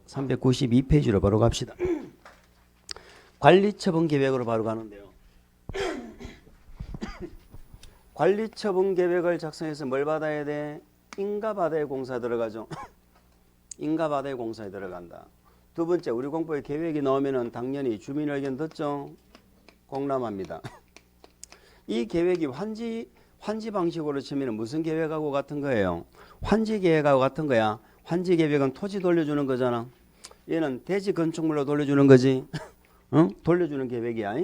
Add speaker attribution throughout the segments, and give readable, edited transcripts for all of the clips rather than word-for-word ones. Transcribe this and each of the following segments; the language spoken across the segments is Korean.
Speaker 1: 392페이지로 바로 갑시다. 관리처분 계획으로 바로 가는데요. 관리처분 계획을 작성해서 뭘 받아야 돼? 인가받아야 공사 들어가죠. 인가받아야 공사에 들어간다. 두 번째, 우리 공법에 계획이 나오면은 당연히 주민 의견 듣죠. 공람합니다. 이 계획이 환지 방식으로 치면 무슨 계획하고 같은 거예요? 환지 계획하고 같은 거야. 환지 계획은 토지 돌려주는 거잖아. 얘는 대지 건축물로 돌려주는 거지. 응? 돌려주는 계획이야.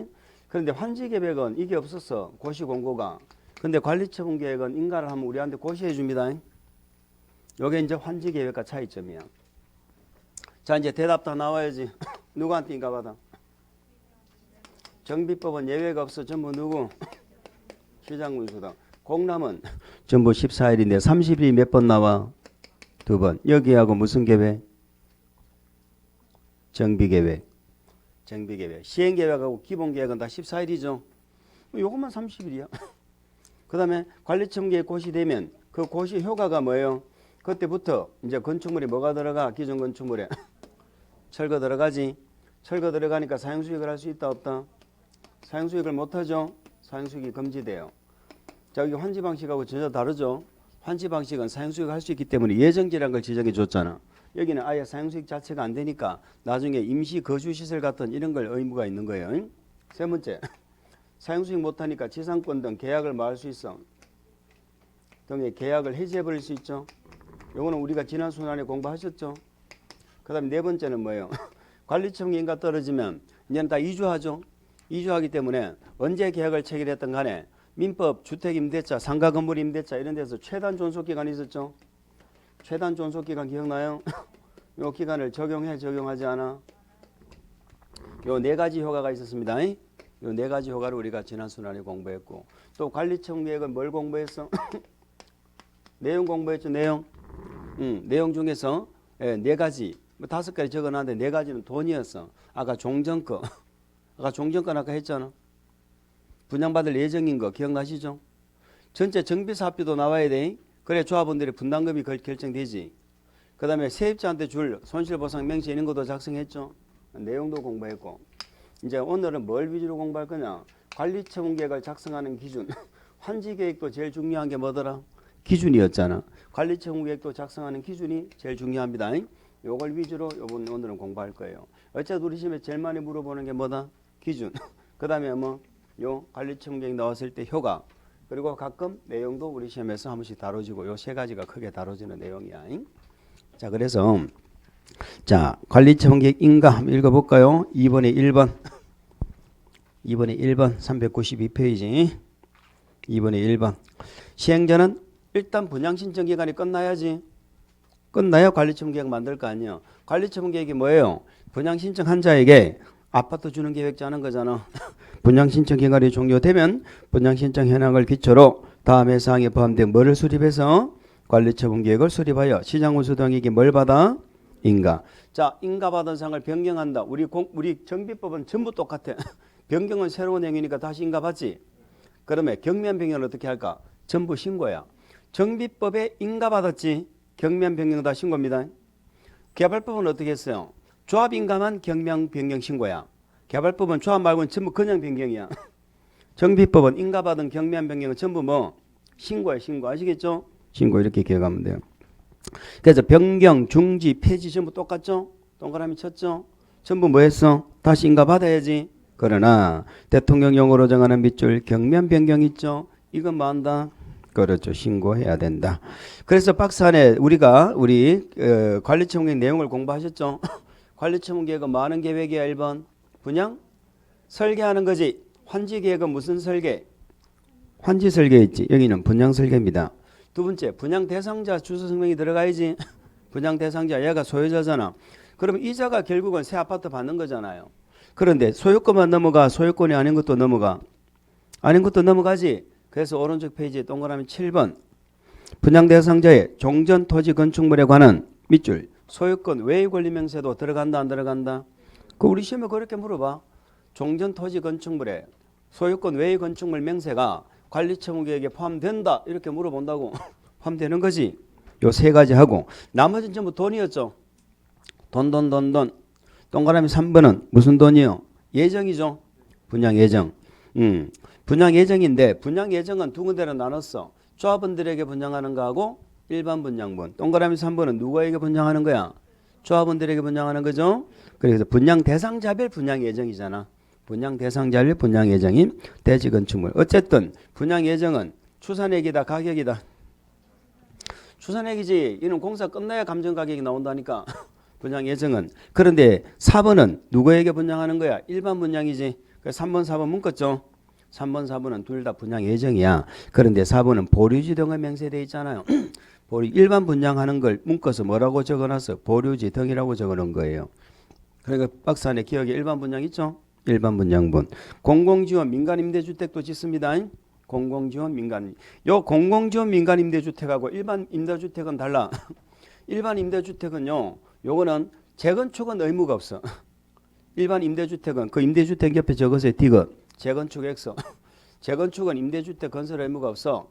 Speaker 1: 그런데 환지 계획은 이게 없었어. 고시 공고가. 근데 관리처분 계획은 인가를 하면 우리한테 고시해 줍니다. 요게 이제 환지 계획과 차이점이야. 자, 이제 대답 다 나와야지. 누구한테 인가 받아? 정비법은 예외가 없어. 전부 누구? 시장군수당. 공람은 전부 14일인데 30일이 몇 번 나와? 2번. 여기하고 무슨 계획? 정비계획. 정비계획. 시행계획하고 기본계획은 다 14일이죠. 요것만 30일이야. 그 다음에 관리처분계획 고시되면 그 고시 효과가 뭐예요? 그때부터 이제 건축물이 뭐가 들어가? 기존 건축물에 철거 들어가지. 철거 들어가니까 사용수익을 할 수 있다 없다? 사용수익을 못하죠. 사용수익이 금지돼요. 자, 여기 환지 방식하고 전혀 다르죠. 환지 방식은 사용수익을 할 수 있기 때문에 예정지라는 걸 지정해 줬잖아. 여기는 아예 사용수익 자체가 안 되니까 나중에 임시 거주시설 같은 이런 걸 의무가 있는 거예요. 세 번째, 사용수익 못하니까 지상권 등 계약을 뭐 할 수 있어? 등의 계약을 해지해버릴 수 있죠. 요거는 우리가 지난 순환에 공부하셨죠. 그 다음에 네 번째는 뭐예요? 관리처분 인가 떨어지면 이제는 다 이주하죠. 이주하기 때문에 언제 계약을 체결했던 간에 민법 주택임대차, 상가건물임대차 이런 데서 최단 존속기간이 있었죠. 최단 존속기간 기억나요? 요 기간을 적용해 적용하지 않아? 요 네 가지 효과가 있었습니다. 요 네 가지 효과를 우리가 지난 순환에 공부했고 또 관리처분 계획은 뭘 공부했어? 내용 공부했죠. 내용. 내용 중에서 네 가지, 뭐 5가지 적어놨는데 네 가지는 돈이었어. 아까 종전거. 아까 종전권 아까 했잖아. 분양받을 예정인 거 기억나시죠? 전체 정비사업비도 나와야 돼. 그래 조합원들의 분담금이 결정되지. 그 다음에 세입자한테 줄 손실보상 명시 이런 것도 작성했죠. 내용도 공부했고 이제 오늘은 뭘 위주로 공부할 거냐? 관리처분계획을 작성하는 기준. 환지계획도 제일 중요한 게 뭐더라? 기준이었잖아. 관리처분계획도 작성하는 기준이 제일 중요합니다. 요걸 위주로 오늘은 공부할 거예요. 어차피 우리 시험에 제일 많이 물어보는 게 뭐다? 기준. 그 다음에 뭐 요 관리처분계획 나왔을 때 효과. 그리고 가끔 내용도 우리 시험에서 한 번씩 다뤄지고 요 세 가지가 크게 다뤄지는 내용이야. 자, 그래서 자, 관리처분계획 인가 한번 읽어볼까요? 2번에 1번. 2번에 1번 392페이지. 2번에 1번. 시행자는 일단 분양신청 기간이 끝나야지. 끝나야 관리처분계획 만들 거 아니에요. 관리처분계획이 뭐예요? 분양신청한 자에게 아파트 주는 계획 짜는 거잖아. 분양신청 기간이 종료되면 분양신청 현황을 기초로 다음의 사항에 포함된 뭐를 수립해서 관리처분계획을 수립하여 시장군수등에게 뭘 받아? 인가. 자, 인가받은 사항을 변경한다. 우리 정비법은 전부 똑같아. 변경은 새로운 행위니까 다시 인가받지. 그러면 경미한 변경을 어떻게 할까? 전부 신고야. 정비법에 인가받았지. 경미한 변경 다 신고입니다. 개발법은 어떻게 했어요? 조합 인가만 경미한 변경 신고야. 개발법은 조합 말고는 전부 그냥 변경이야. 정비법은 인가받은 경미한 변경은 전부 뭐? 신고야. 신고. 아시겠죠? 신고 이렇게 기억하면 돼요. 그래서 변경, 중지, 폐지 전부 똑같죠? 동그라미 쳤죠? 전부 뭐 했어? 다시 인가받아야지. 그러나 대통령령으로 정하는 밑줄 경미한 변경 있죠? 이건 뭐 한다? 그렇죠. 신고해야 된다. 그래서 박스 안에 우리가 관리처분계획 내용을 공부하셨죠? 관리처분계획은 뭐 하는 계획이야? 1번 분양? 설계하는 거지. 환지계획은 무슨 설계? 환지 설계 있지. 여기는 분양 설계입니다. 두 번째 분양 대상자 주소 설명이 들어가야지. 분양 대상자 얘가 소유자잖아. 그러면 이자가 결국은 새 아파트 받는 거잖아요. 그런데 소유권만 넘어가? 소유권이 아닌 것도 넘어가? 아닌 것도 넘어가지. 그래서 오른쪽 페이지에 동그라미 7번 분양 대상자의 종전 토지 건축물에 관한 밑줄 소유권 외의 권리 명세도 들어간다 안 들어간다? 그 우리 시험에 그렇게 물어봐. 종전 토지 건축물에 소유권 외의 건축물 명세가 관리처분계획에 포함된다 이렇게 물어본다고. 포함되는 거지. 요 세 가지 하고 나머지는 전부 돈이었죠. 돈. 동그라미 3번은 무슨 돈이요? 예정이죠. 분양 예정. 분양 예정인데 분양 예정은 두 군데로 나눴어. 조합원들에게 분양하는 거하고 일반 분양분. 동그라미 3번은 누구에게 분양하는 거야? 조합원들에게 분양하는 거죠. 그래서 분양 대상자별 분양 예정이잖아. 분양 대상자별 분양 예정인 대지 건축물. 어쨌든 분양 예정은 추산액이다 가격이다. 추산액이지. 이는 공사 끝나야 감정 가격이 나온다니까. 분양 예정은. 그런데 4번은 누구에게 분양하는 거야? 일반 분양이지. 3번 4번 묶었죠. 3번 4번은 둘 다 분양 예정이야. 그런데 4번은 보류지 등의 명세되어 있잖아요. 일반 분양하는 걸 묶어서 뭐라고 적어놨어? 보류지 등이라고 적어놓은 거예요. 그러니까 박스 안에 기억에 일반 분양 있죠? 일반 분양분. 공공지원 민간임대주택도 짓습니다. 공공지원 민간. 요 공공지원 민간임대주택하고 일반 임대주택은 달라. 일반 임대주택은요. 요거는 재건축은 의무가 없어. 일반 임대주택은 그 임대주택 옆에 적으세요. 디귿. 재건축 X. 재건축은 임대주택 건설 의무가 없어.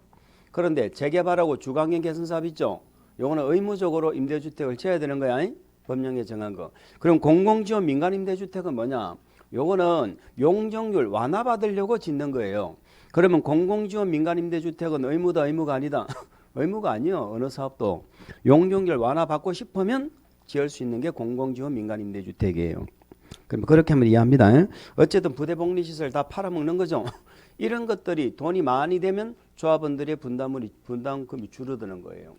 Speaker 1: 그런데 재개발하고 주거환경 개선 사업 있죠. 요거는 의무적으로 임대주택을 지어야 되는 거야. 법령에 정한 거. 그럼 공공지원 민간임대주택은 뭐냐? 요거는 용적률 완화받으려고 짓는 거예요. 그러면 공공지원 민간임대주택은 의무다 의무가 아니다? 의무가 아니요. 어느 사업도. 용적률 완화받고 싶으면 지을 수 있는 게 공공지원 민간임대주택이에요. 그럼 그렇게 하면 이해합니다. 어쨌든 부대복리시설 다 팔아먹는 거죠. 이런 것들이 돈이 많이 되면 조합원들의 분담금이 줄어드는 거예요.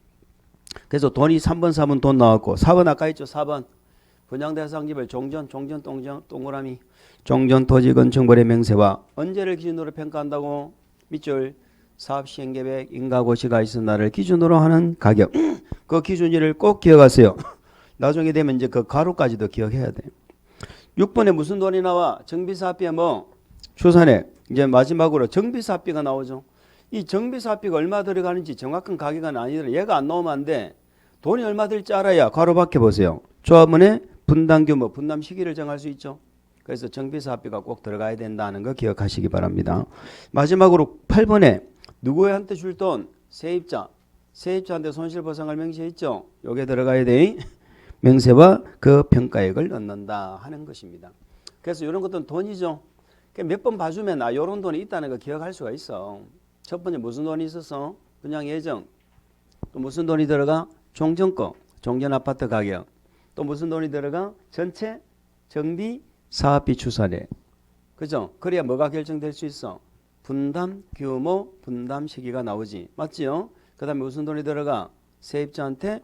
Speaker 1: 그래서 돈이 3번 4번 돈 나왔고 4번 아까 있죠. 4번 분양대상지별 종전 동그라미 종전 토지 건축물의 명세와 언제를 기준으로 평가한다고? 밑줄 사업 시행 계획 인가고시가 있은 날을 기준으로 하는 가격. 그 기준일을 꼭 기억하세요. 나중에 되면 이제 그 가로까지도 기억해야 돼. 6번에 무슨 돈이 나와? 정비사업비에 뭐? 추산액. 이제 마지막으로 정비사업비가 나오죠. 이 정비사업비가 얼마 들어가는지 정확한 가격은 아니더라도 얘가 안 나오면 안 돼. 돈이 얼마 들지 알아야 가로 밖에 보세요. 조합원의 분담 규모, 분담 시기를 정할 수 있죠. 그래서 정비사업비가 꼭 들어가야 된다는 거 기억하시기 바랍니다. 마지막으로 8번에 누구한테 줄 돈? 세입자. 세입자한테 손실보상을 명시했죠. 요게 들어가야 돼. 명세와 그 평가액을 넣는다 하는 것입니다. 그래서 이런 것들은 돈이죠. 몇 번 봐주면 이런 돈이 있다는 거 기억할 수가 있어. 첫 번째 무슨 돈이 있었어? 분양 예정. 또 무슨 돈이 들어가? 종전거, 종전 아파트 가격. 또 무슨 돈이 들어가? 전체 정비 사업비 추산액. 그죠? 그래야 뭐가 결정될 수 있어? 분담 규모, 분담 시기가 나오지. 맞지요? 그 다음에 무슨 돈이 들어가? 세입자한테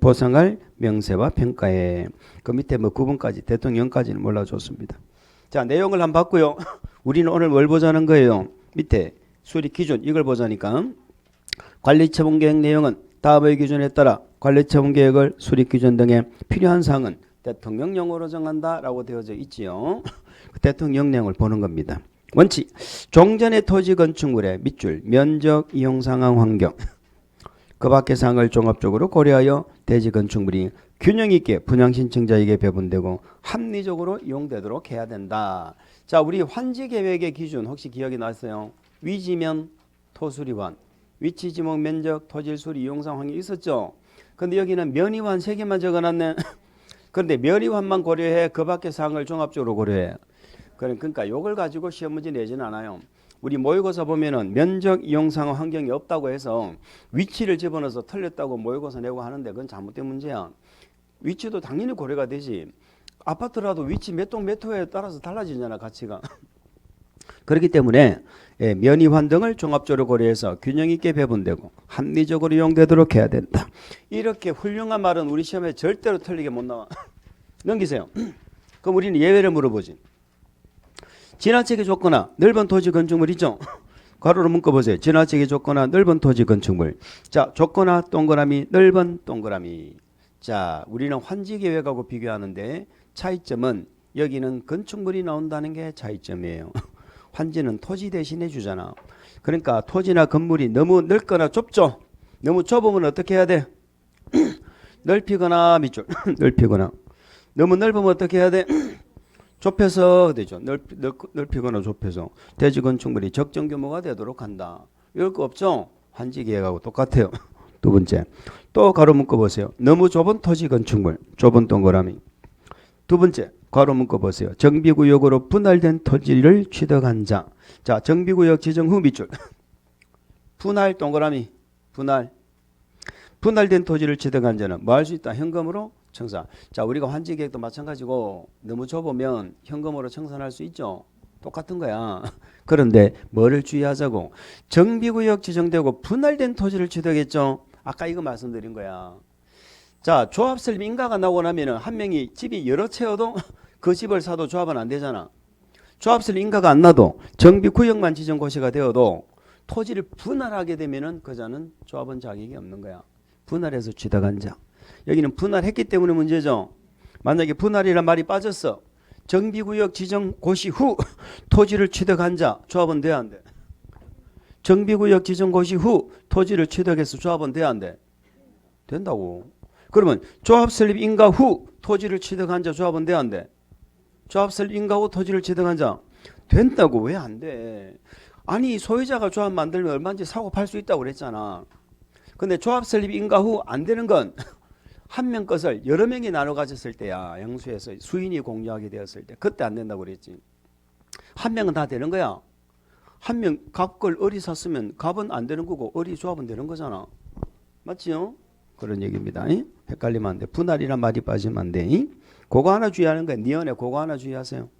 Speaker 1: 보상할 명세와 평가에. 그 밑에 뭐 9번까지 대통령까지는 몰라줬습니다. 자, 내용을 한번 봤고요. 우리는 오늘 뭘 보자는 거예요? 밑에 수립 기준 이걸 보자니까. 관리처분 계획 내용은 다음의 기준에 따라 관리처분 계획을 수립 기준 등에 필요한 사항은 대통령령으로 정한다라고 되어져 있지요. 그 대통령령을 보는 겁니다. 원칙. 종전의 토지 건축물의 밑줄 면적 이용 상황 환경 그 밖의 사항을 종합적으로 고려하여 대지 건축물이 균형 있게 분양 신청자에게 배분되고 합리적으로 이용되도록 해야 된다. 자, 우리 환지 계획의 기준 혹시 기억이 나세요? 위지면 토수리환, 위치 지목 면적 토질 수리 이용상 환경이 있었죠. 근데 여기는 면이환 3개만 적어놨네. 그런데 면이환만 고려해 그 밖의 사항을 종합적으로 고려해. 그러니까 이걸 가지고 시험 문제 내지는 않아요. 우리 모의고사 보면은 면적 이용상 환경이 없다고 해서 위치를 집어넣어서 틀렸다고 모의고사 내고 하는데 그건 잘못된 문제야. 위치도 당연히 고려가 되지. 아파트라도 위치 몇 동 몇 호에 따라서 달라지잖아 가치가. 그렇기 때문에 면이환 등을 종합적으로 고려해서 균형 있게 배분되고 합리적으로 이용되도록 해야 된다. 이렇게 훌륭한 말은 우리 시험에 절대로 틀리게 못 나와. 넘기세요. 그럼 우리는 예외를 물어보지. 지나치게 좁거나 넓은 토지 건축물 있죠. 가로로 묶어보세요. 지나치게 좁거나 넓은 토지 건축물. 자, 좁거나 동그라미, 넓은 동그라미. 자, 우리는 환지계획하고 비교하는데 차이점은 여기는 건축물이 나온다는 게 차이점이에요. 환지는 토지 대신해 주잖아. 그러니까 토지나 건물이 너무 넓거나 좁죠. 너무 좁으면 어떻게 해야 돼? 넓히거나 밑줄 넓히거나. 너무 넓으면 어떻게 해야 돼? 좁혀서 되죠. 넓히거나 좁혀서 대지 건축물이 적정 규모가 되도록 한다. 이럴 거 없죠? 환지 계획하고 똑같아요. 두 번째. 또 가로 묶어 보세요. 너무 좁은 토지 건축물. 좁은 동그라미. 두 번째 괄호 문구 보세요. 정비구역으로 분할된 토지를 취득한 자. 자, 정비구역 지정 후 밑줄. 분할 동그라미. 분할된 토지를 취득한 자는 뭐 할 수 있다? 현금으로 청산. 자, 우리가 환지계획도 마찬가지고 너무 좁으면 현금으로 청산할 수 있죠. 똑같은 거야. 그런데 뭐를 주의하자고? 정비구역 지정되고 분할된 토지를 취득했죠. 아까 이거 말씀드린 거야. 자, 조합 설립 인가가 나오고 나면은 한 명이 집이 여러 채여도 그 집을 사도 조합은 안 되잖아. 조합 설립 인가가 안 나도 정비구역만 지정 고시가 되어도 토지를 분할하게 되면은 그 자는 조합은 자격이 없는 거야. 분할해서 취득한 자. 여기는 분할했기 때문에 문제죠. 만약에 분할이란 말이 빠졌어. 정비구역 지정 고시 후 토지를 취득한 자. 조합은 돼야 안 돼? 정비구역 지정 고시 후 토지를 취득해서 조합은 돼야 안 돼? 된다고. 그러면 조합 설립 인가 후 토지를 취득한 자 조합은 돼야 안 돼? 조합 설립 인가 후 토지를 취득한 자 된다고. 왜 안 돼? 아니 소유자가 조합 만들면 얼마인지 사고 팔 수 있다고 그랬잖아. 근데 조합 설립 인가 후 안 되는 건 한 명 것을 여러 명이 나눠 가졌을 때야. 양수에서 수인이 공유하게 되었을 때 그때 안 된다고 그랬지. 한 명은 다 되는 거야. 한 명 갑걸 을이 샀으면 갑은 안 되는 거고 을이 조합은 되는 거잖아. 맞지요? 그런 얘기입니다. 헷갈리면 안 돼. 분할이란 말이 빠지면 안 돼. 그거 하나 주의하는 거야. 니언에 그거 하나 주의하세요.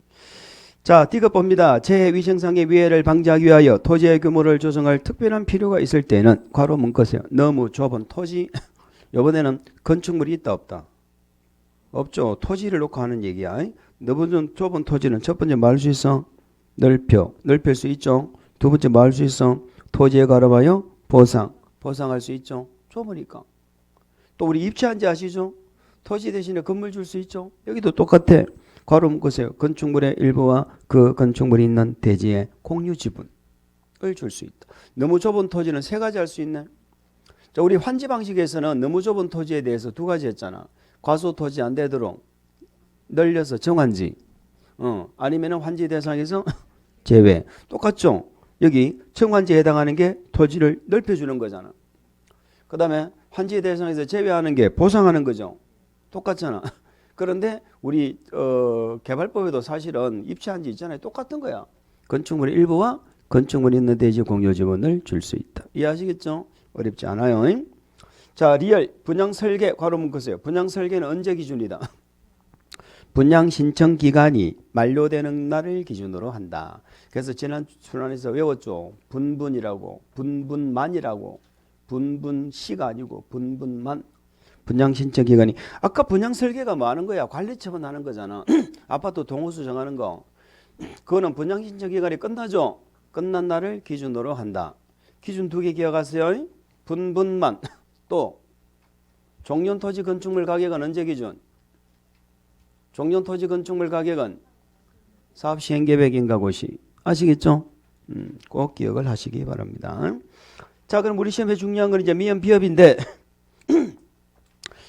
Speaker 1: 자, 디귿 봅니다. 재해 위생상의 위해를 방지하기 위하여 토지의 규모를 조정할 특별한 필요가 있을 때는 괄호 문구세요. 너무 좁은 토지. 이번에는 건축물이 있다 없다? 없죠. 토지를 놓고 하는 얘기야. 너무 좁은 토지는 첫 번째 뭐 할 수 있어? 넓힐 수 있죠. 두 번째 뭐 할 수 있어? 토지에 가로하여 보상할 수 있죠. 좁으니까. 또 우리 입주한지 아시죠? 토지 대신에 건물 줄 수 있죠. 여기도 똑같아. 괄호 묶으세요. 건축물의 일부와 그 건축물이 있는 대지의 공유 지분을 줄 수 있다. 너무 좁은 토지는 세 가지 할 수 있네. 자, 우리 환지 방식에서는 너무 좁은 토지에 대해서 두 가지 했잖아. 과소 토지 안 되도록 늘려서 정환지. 아니면은 환지 대상에서 제외. 똑같죠? 여기 정환지에 해당하는 게 토지를 넓혀주는 거잖아. 그 다음에 환지 대상에서 제외하는 게 보상하는 거죠. 똑같잖아. 그런데 우리 개발법에도 사실은 입주한지 있잖아요. 똑같은 거야. 건축물의 일부와 건축물이 있는 대지 공유 지분을 줄 수 있다. 이해하시겠죠? 어렵지 않아요. 자, 리얼 분양 설계 괄호 묶으세요. 분양 설계는 언제 기준이다? 분양 신청 기간이 만료되는 날을 기준으로 한다. 그래서 지난 순환에서 외웠죠. 분분이라고, 분분만이라고, 분분시가 아니고 분분만. 분양 신청 기간이 아까 분양 설계가 뭐 하는 거야? 관리 처분하는 거잖아. 아파트 동호수 정하는 거. 그거는 분양 신청 기간이 끝나죠. 끝난 날을 기준으로 한다. 기준 두 개 기억하세요. 분분만. 또 종전 토지 건축물 가격은 언제 기준? 종전 토지 건축물 가격은 사업 시행 계획 인가 고시. 아시겠죠? 꼭 기억을 하시기 바랍니다. 자, 그럼 우리 시험에 중요한 건 이제 미연 비업인데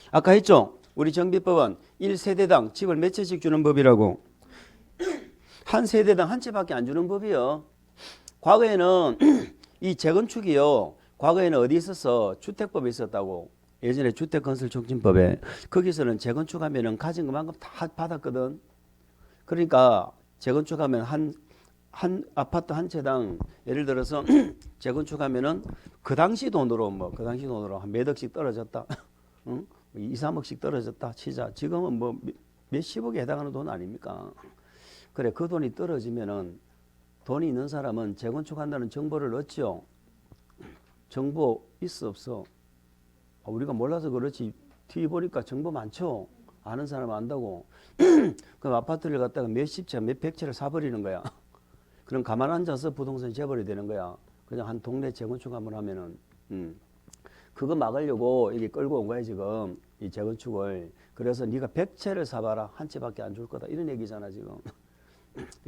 Speaker 1: 아까 했죠? 우리 정비법은 1세대당 집을 몇 채씩 주는 법이라고. 한 세대당 한 채밖에 안 주는 법이요. 과거에는 이 재건축이요. 과거에는 어디 있었어? 주택법에 있었다고. 예전에 주택건설촉진법에. 거기서는 재건축하면은 가진 것만큼 다 받았거든. 그러니까 재건축하면 한 아파트 한 채당 예를 들어서 재건축하면은 그 당시 돈으로 한 몇 억씩 떨어졌다. 응? 2, 3억씩 떨어졌다 치자. 지금은 뭐 몇십억에 해당하는 돈 아닙니까? 그래, 그 돈이 떨어지면은 돈이 있는 사람은 재건축한다는 정보를 얻죠. 정보 있어 없어? 우리가 몰라서 그렇지. TV 보니까 정보 많죠. 아는 사람 안다고. 그럼 아파트를 갖다가 몇십 채, 몇백 채를 사버리는 거야. 그럼 가만 앉아서 부동산 재벌이 되는 거야. 그냥 한 동네 재건축 한번 하면은. 그거 막으려고 여기 끌고 온 거야 지금 이 재건축을. 그래서 네가 100채를 사봐라. 한 채밖에 안 줄 거다. 이런 얘기잖아 지금.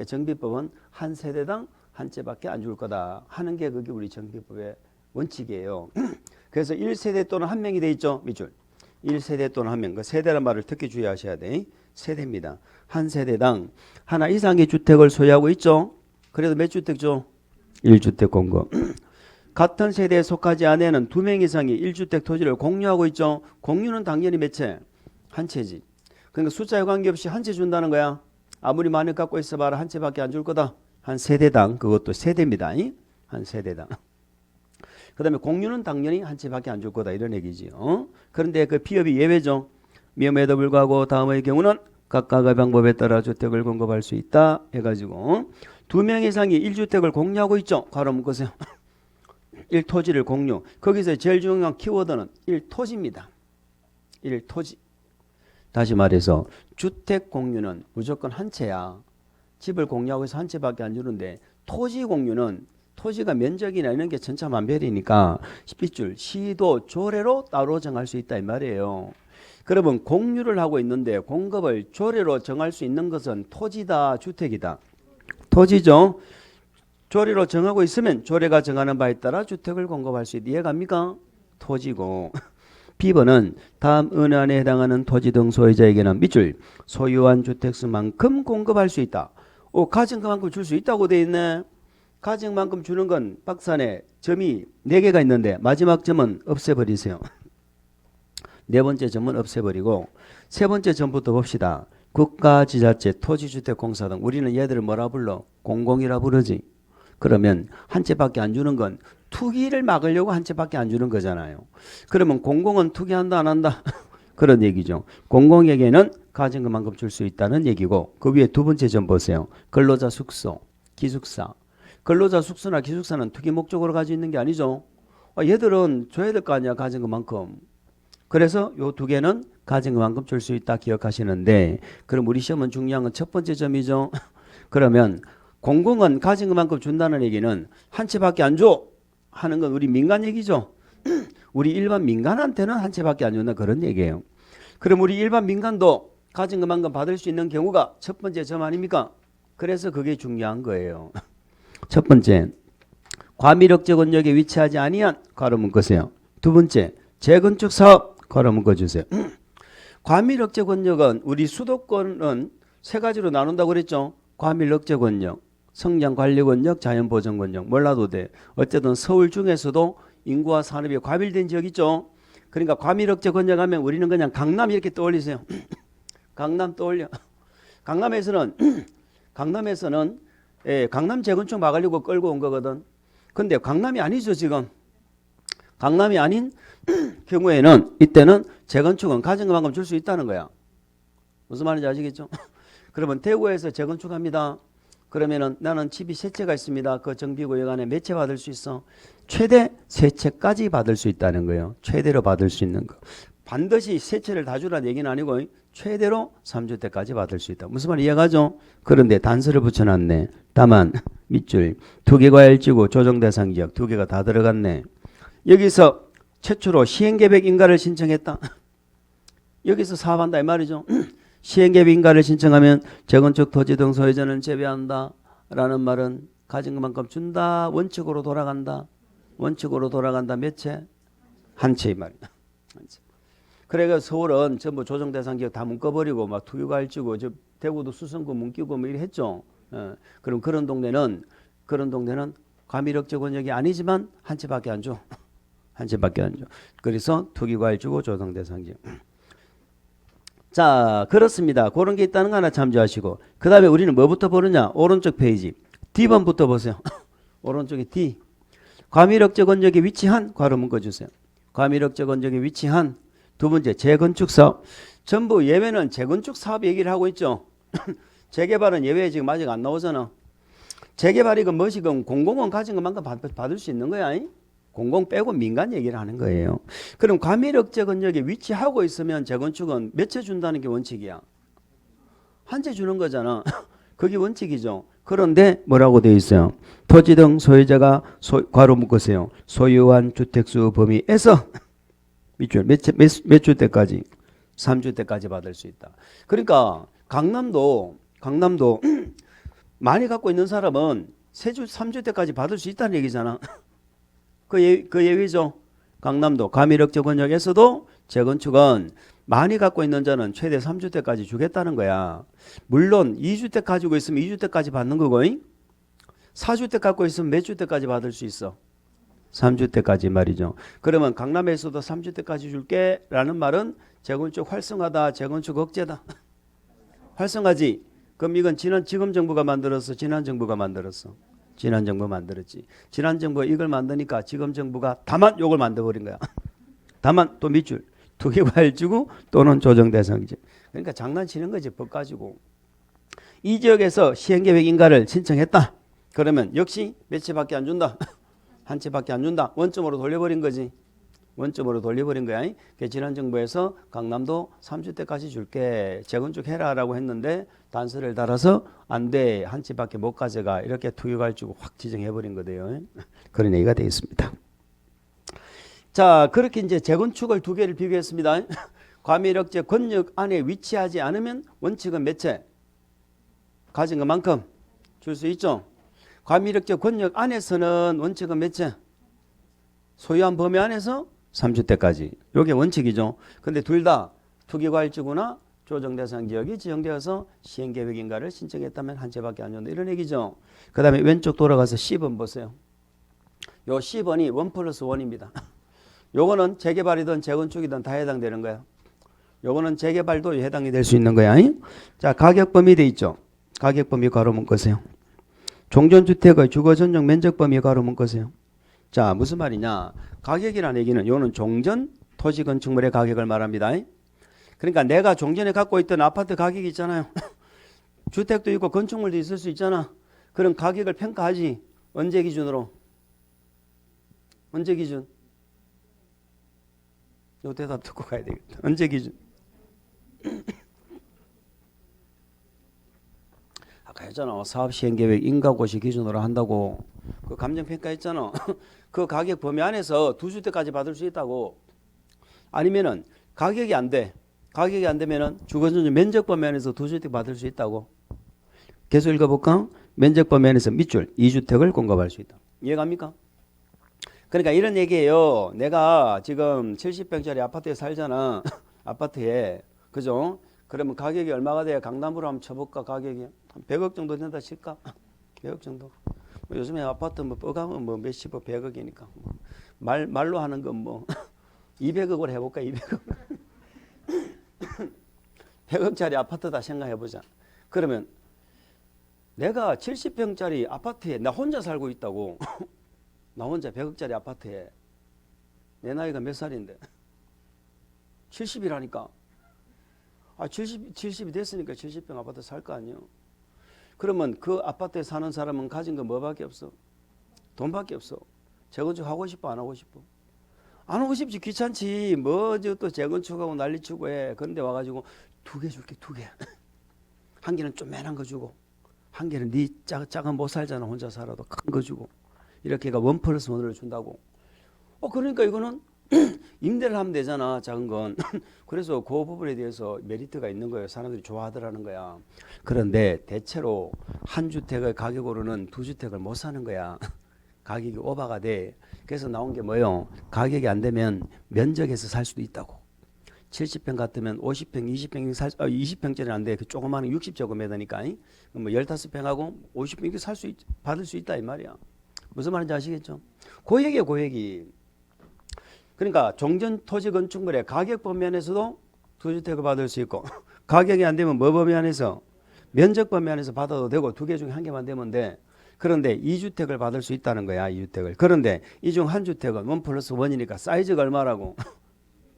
Speaker 1: 정비법은 한 세대당 한 채밖에 안 줄 거다 하는 게 그게 우리 정비법의 원칙이에요. 그래서 1세대 또는 한 명이 돼 있죠. 밑줄. 1세대 또는 한 명. 그 세대란 말을 특히 주의하셔야 돼. 세대입니다. 한 세대당 하나 이상의 주택을 소유하고 있죠. 그래도 몇 주택 줘? 1주택 공급. 같은 세대에 속하지 않는 2명 이상이 1주택 토지를 공유하고 있죠. 공유는 당연히 몇 채? 한 채지. 그러니까 숫자에 관계없이 한 채 준다는 거야. 아무리 많이 갖고 있어봐라 한 채밖에 안 줄 거다. 한 세대당, 그것도 세대입니다. 한 세대당. 그 다음에 공유는 당연히 한 채밖에 안 줄 거다 이런 얘기지. 그런데 그 피업이 예외죠. 미음에도 불구하고 다음의 경우는 각각의 방법에 따라 주택을 공급할 수 있다 해가지고 2명 이상이 1주택을 공유하고 있죠. 괄호 묶으세요. 1토지를 공유. 거기서 제일 중요한 키워드는 1토지입니다. 1토지. 다시 말해서 주택 공유는 무조건 한 채야. 집을 공유하고 해서 한 채밖에 안 주는데 토지 공유는 토지가 면적이나 이런 게 천차만별이니까 빗줄 시도 조례로 따로 정할 수 있다 이 말이에요. 그러면 공유를 하고 있는데 공급을 조례로 정할 수 있는 것은 토지다 주택이다. 토지죠. 조례로 정하고 있으면 조례가 정하는 바에 따라 주택을 공급할 수 있다. 이해갑니까? 토지고. B번은 다음 은안에 해당하는 토지 등 소유자에게는 밑줄 소유한 주택수만큼 공급할 수 있다. 가진 그만큼 줄 수 있다고 돼 있네. 가진 만큼 주는 건 박산에 점이 4개가 있는데 마지막 점은 없애버리세요. 4번째 점은 없애버리고 3번째 점부터 봅시다. 국가지자체, 토지주택공사 등 우리는 얘들을 뭐라 불러? 공공이라 부르지. 그러면 한 채밖에 안 주는 건 투기를 막으려고 한 채밖에 안 주는 거잖아요. 그러면 공공은 투기한다 안 한다? 그런 얘기죠. 공공에게는 가진 것만큼 줄 수 있다는 얘기고 그 위에 2번째 점 보세요. 근로자 숙소, 기숙사. 근로자 숙소나 기숙사는 투기 목적으로 가지고 있는 게 아니죠. 얘들은 줘야 될 거 아니야 가진 것만큼. 그래서 요 2개는 가진 것만큼 줄 수 있다 기억하시는데 그럼 우리 시험은 중요한 건 첫 번째 점이죠. 그러면 공공은 가진 것만큼 준다는 얘기는 한 채밖에 안 줘 하는 건 우리 민간 얘기죠. 우리 일반 민간한테는 한 채밖에 안 준다 그런 얘기예요. 그럼 우리 일반 민간도 가진 것만큼 받을 수 있는 경우가 첫 번째 점 아닙니까? 그래서 그게 중요한 거예요. 첫 번째, 과밀억제 권역에 위치하지 아니한 괄호 묶으세요. 2번째, 재건축 사업 괄호 묶어주세요. 과밀억제 권역은 우리 수도권은 3가지로 나눈다고 그랬죠. 과밀억제 권역, 성장관리권역, 자연보전권역. 몰라도 돼. 어쨌든 서울 중에서도 인구와 산업이 과밀된 지역 있죠. 그러니까 과밀억제 권역 하면 우리는 그냥 강남 이렇게 떠올리세요. 강남 떠올려. 강남에서는 강남 재건축 막으려고 끌고 온 거거든. 근데 강남이 아니죠 지금. 강남이 아닌 경우에는 이때는 재건축은 가진 것만큼 줄 수 있다는 거야. 무슨 말인지 아시겠죠? 그러면 대구에서 재건축합니다. 그러면은 나는 집이 3채가 있습니다. 그 정비구역 안에 몇 채 받을 수 있어? 최대 3채까지 받을 수 있다는 거예요. 최대로 받을 수 있는 거. 반드시 3채를 다 주라는 얘기는 아니고 최대로 3주택까지 받을 수 있다. 무슨 말 이해가죠? 그런데 단서를 붙여놨네. 다만 밑줄 2개 과열지구 조정대상 지역 2개가 다 들어갔네. 여기서 최초로 시행계획 인가를 신청했다. 여기서 사업한다 이 말이죠. 시행계획 인가를 신청하면 재건축 토지 등 소유자는 제외한다 라는 말은 가진 것만큼 준다. 원칙으로 돌아간다. 원칙으로 돌아간다. 몇 채? 한 채 이 말이다. 한 채. 그래가 서울은 전부 조정대상 지역 다 묶어버리고 막 투기과일지고 저 대구도 수성구 묶이고 뭐 이래 했죠. 그럼 그런 동네는 과밀억제 권역이 아니지만 한 채밖에 안 줘. 한 채밖에 안 줘. 그래서 투기과일지구 조정대상 지역. 자, 그렇습니다. 그런 게 있다는 거 하나 참조하시고 그 다음에 우리는 뭐부터 보느냐? 오른쪽 페이지 D번부터 보세요. 오른쪽에 D. 과밀억제 권역에 위치한 괄호 묶어주세요. 과밀억제 권역에 위치한 2번째 재건축 사업. 전부 예외는 재건축 사업 얘기를 하고 있죠. 재개발은 예외에 지금 아직 안 나오잖아. 재개발이건 뭐시건 공공은 가진 것만큼 받을 수 있는 거야. 공공 빼고 민간 얘기를 하는 거예요. 그럼 과밀억제 권역에 위치하고 있으면 재건축은 몇 채 준다는 게 원칙이야. 한 채 주는 거잖아. 그게 원칙이죠. 그런데 뭐라고 되어 있어요? 토지 등 소유자가 괄호 묶으세요. 소유한 주택수 범위에서 밑줄 몇 주택까지? 3주택까지 받을 수 있다. 그러니까 강남도 많이 갖고 있는 사람은 3주택까지 받을 수 있다는 얘기잖아. 그 예외죠. 강남도 과밀억제 권역에서도 재건축은 많이 갖고 있는 자는 최대 3주택까지 주겠다는 거야. 물론 2주택 가지고 있으면 2주택까지 받는 거고 4주택 갖고 있으면 몇 주택까지 받을 수 있어? 3주택까지 말이죠. 그러면 강남에서도 3주택까지 줄게 라는 말은 재건축 활성화다, 재건축 억제다. 활성화지. 그럼 이건 지금 정부가 만들었어? 지난 정부가 만들었어? 지난 정부 만들었지. 지난 정부가 이걸 만드니까 지금 정부가 다만 요걸 만들어버린 거야. 다만 또 밑줄. 투기과일지구 또는 조정대상지. 그러니까 장난치는 거지, 법 가지고. 이 지역에서 시행계획 인가를 신청했다. 그러면 역시 몇 채밖에 안 준다. 한 채밖에 안 준다. 원점으로 돌려버린 거지. 원점으로 돌려버린 거야. 지난 정부에서 강남도 3주택까지 줄게. 재건축해라 라고 했는데 단서를 달아서 안 돼. 한 채밖에 못 가져가. 이렇게 투기과일지구 확 지정해버린 거대요. 그런 얘기가 되어 있습니다. 자, 그렇게 이제 재건축을 두 개를 비교했습니다. 과밀억제 권역 안에 위치하지 않으면 원칙은 몇 채? 가진 것만큼 줄 수 있죠. 과밀억제 권역 안에서는 원칙은 몇 채? 소유한 범위 안에서 3주택까지. 이게 원칙이죠. 근데 둘 다 투기과일지구나 조정대상 지역이 지정되어서 시행계획인가를 신청했다면 한 채밖에 안 준다. 이런 얘기죠. 그 다음에 왼쪽 돌아가서 10번 보세요. 요 10번이 1+1입니다. 요거는 재개발이든 재건축이든 다 해당되는 거야. 요거는 재개발도 해당이 될 수 있는 거야. 자, 가격범위 돼 있죠. 가격범위 가로 묶으세요. 종전주택의 주거전용 면적범위 가로 묶으세요. 자, 무슨 말이냐. 가격이라는 얘기는 요는 종전 토지건축물의 가격을 말합니다. 그러니까 내가 종전에 갖고 있던 아파트 가격이 있잖아요. 주택도 있고 건축물도 있을 수 있잖아. 그런 가격을 평가하지. 언제 기준으로? 언제 기준? 요 대답 듣고 가야 되겠다. 언제 기준? 아까 했잖아. 사업시행계획 인가고시 기준으로 한다고. 그 감정평가 했잖아. 그 가격 범위 안에서 2주택까지 받을 수 있다고. 아니면은 가격이 안 돼. 가격이 안 되면은 주거전용 면적 범위 안에서 2주택 받을 수 있다고. 계속 읽어볼까? 면적 범위 안에서 밑줄 2주택을 공급할 수 있다. 이해갑니까? 그러니까 이런 얘기예요. 내가 지금 70평짜리 아파트에 살잖아. 아파트에. 그죠? 그러면 가격이 얼마가 돼야 강남으로 한번 쳐볼까? 가격이 한 100억 정도 된다 칠까? 100억 정도. 뭐 요즘에 아파트 뭐 뻐가면 뭐 몇십억 100억이니까. 말로 하는 건 뭐 200억으로 해볼까? 200억. 100억짜리 아파트다 생각해보자. 그러면 내가 70평짜리 아파트에 나 혼자 살고 있다고. 나 혼자 100억짜리 아파트에. 내 나이가 몇 살인데? 70이라니까. 70이 됐으니까 70평 아파트 살 거 아니에요. 그러면 그 아파트에 사는 사람은 가진 거 뭐밖에 없어? 돈밖에 없어. 재건축 하고 싶어? 안 하고 싶어? 안 하고 싶지. 귀찮지. 또 재건축하고 난리치고 해. 그런데 와가지고 2개 줄게. 2개. 한 개는 좀 맨한 거 주고 한 개는 네 작은 못 살잖아. 혼자 살아도 큰 거 주고. 이렇게 해가 1+1을 준다고. 그러니까 이거는 임대를 하면 되잖아. 작은 건. 그래서 그 부분에 대해서 메리트가 있는 거예요. 사람들이 좋아하더라는 거야. 그런데 대체로 한 주택의 가격으로는 2주택을 못 사는 거야. 가격이 오버가 돼. 그래서 나온 게 뭐예요? 가격이 안 되면 면적에서 살 수도 있다고. 70평 같으면 50평, 20평짜리 안 돼. 그 조그마한 60제곱미터니까. 뭐 15평하고 50평 이렇게 받을 수 있다 이 말이야. 무슨 말인지 아시겠죠? 그 얘기예요, 그 얘기. 그러니까 종전 토지 건축물의 가격 범위 안에서도 2주택을 받을 수 있고 가격이 안 되면 뭐 범위 안에서? 면적 범위 안에서 받아도 되고 2개 중에 한 개만 되면 돼. 그런데 2주택을 받을 수 있다는 거야, 2주택을. 그런데 이 중 한 주택은 1+1이니까 사이즈가 얼마라고?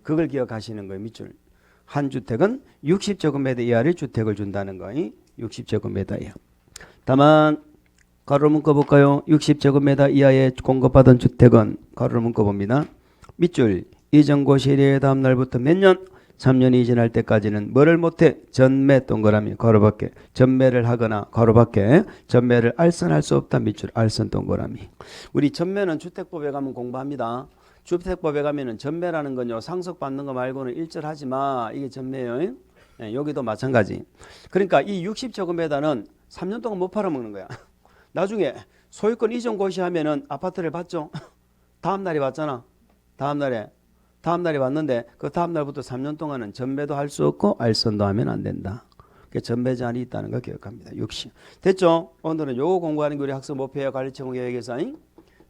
Speaker 1: 그걸 기억하시는 거예요, 밑줄. 한 주택은 60제곱미터 이하의 주택을 준다는 거예요. 60제곱미터 이하. 다만 가로로 묶어볼까요? 60제곱미터 이하의 공급받은 주택은 가로로 묶어봅니다. 밑줄 이전고 시리의 다음 날부터 몇 년? 3년이 지날 때까지는 뭐를 못해? 전매 동그라미 가로밖에. 전매를 하거나 가로밖에. 전매를 알선할 수 없다. 밑줄 알선 동그라미. 우리 전매는 주택법에 가면 공부합니다. 주택법에 가면은 전매라는 건요, 상속받는 거 말고는 일절하지 마. 이게 전매예요. 네, 여기도 마찬가지. 그러니까 이 60제곱미터는 3년 동안 못 팔아먹는 거야. 나중에 소유권 이전 고시하면은 아파트를 받죠. 다음 날에 받잖아. 다음 날에 받는데 그 다음 날부터 3년 동안은 전매도 할 수 없고 알선도 하면 안 된다. 전매 제한이 있다는 거 기억합니다. 60. 됐죠? 오늘은 요거 공부하는 게 우리 학습 목표예요. 관리처분 계획에서.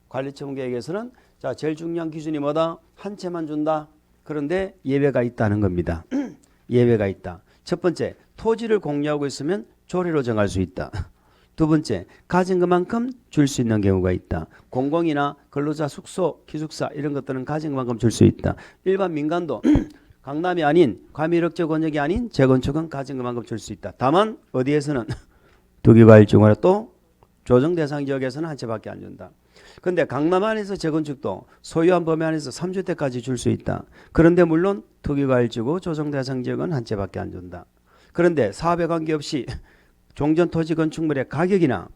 Speaker 1: 관리처분 계획에서는 자, 제일 중요한 기준이 뭐다? 한 채만 준다. 그런데 예외가 있다는 겁니다. 예외가 있다. 첫 번째, 토지를 공유하고 있으면 조례로 정할 수 있다. 두 번째, 가진 것만큼 줄 수 있는 경우가 있다. 공공이나 근로자 숙소, 기숙사 이런 것들은 가진 것만큼 줄 수 있다. 일반 민간도 강남이 아닌 과밀억제 권역이 아닌 재건축은 가진 것만큼 줄 수 있다. 다만 어디에서는 투기과일지구나 또 조정 대상 지역에서는 한 채밖에 안 준다. 그런데 강남 안에서 재건축도 소유한 범위 안에서 3주택까지 줄 수 있다. 그런데 물론 투기과일지구 조정 대상 지역은 한 채밖에 안 준다. 그런데 사업에 관계없이 종전 토지 건축물의 가격이나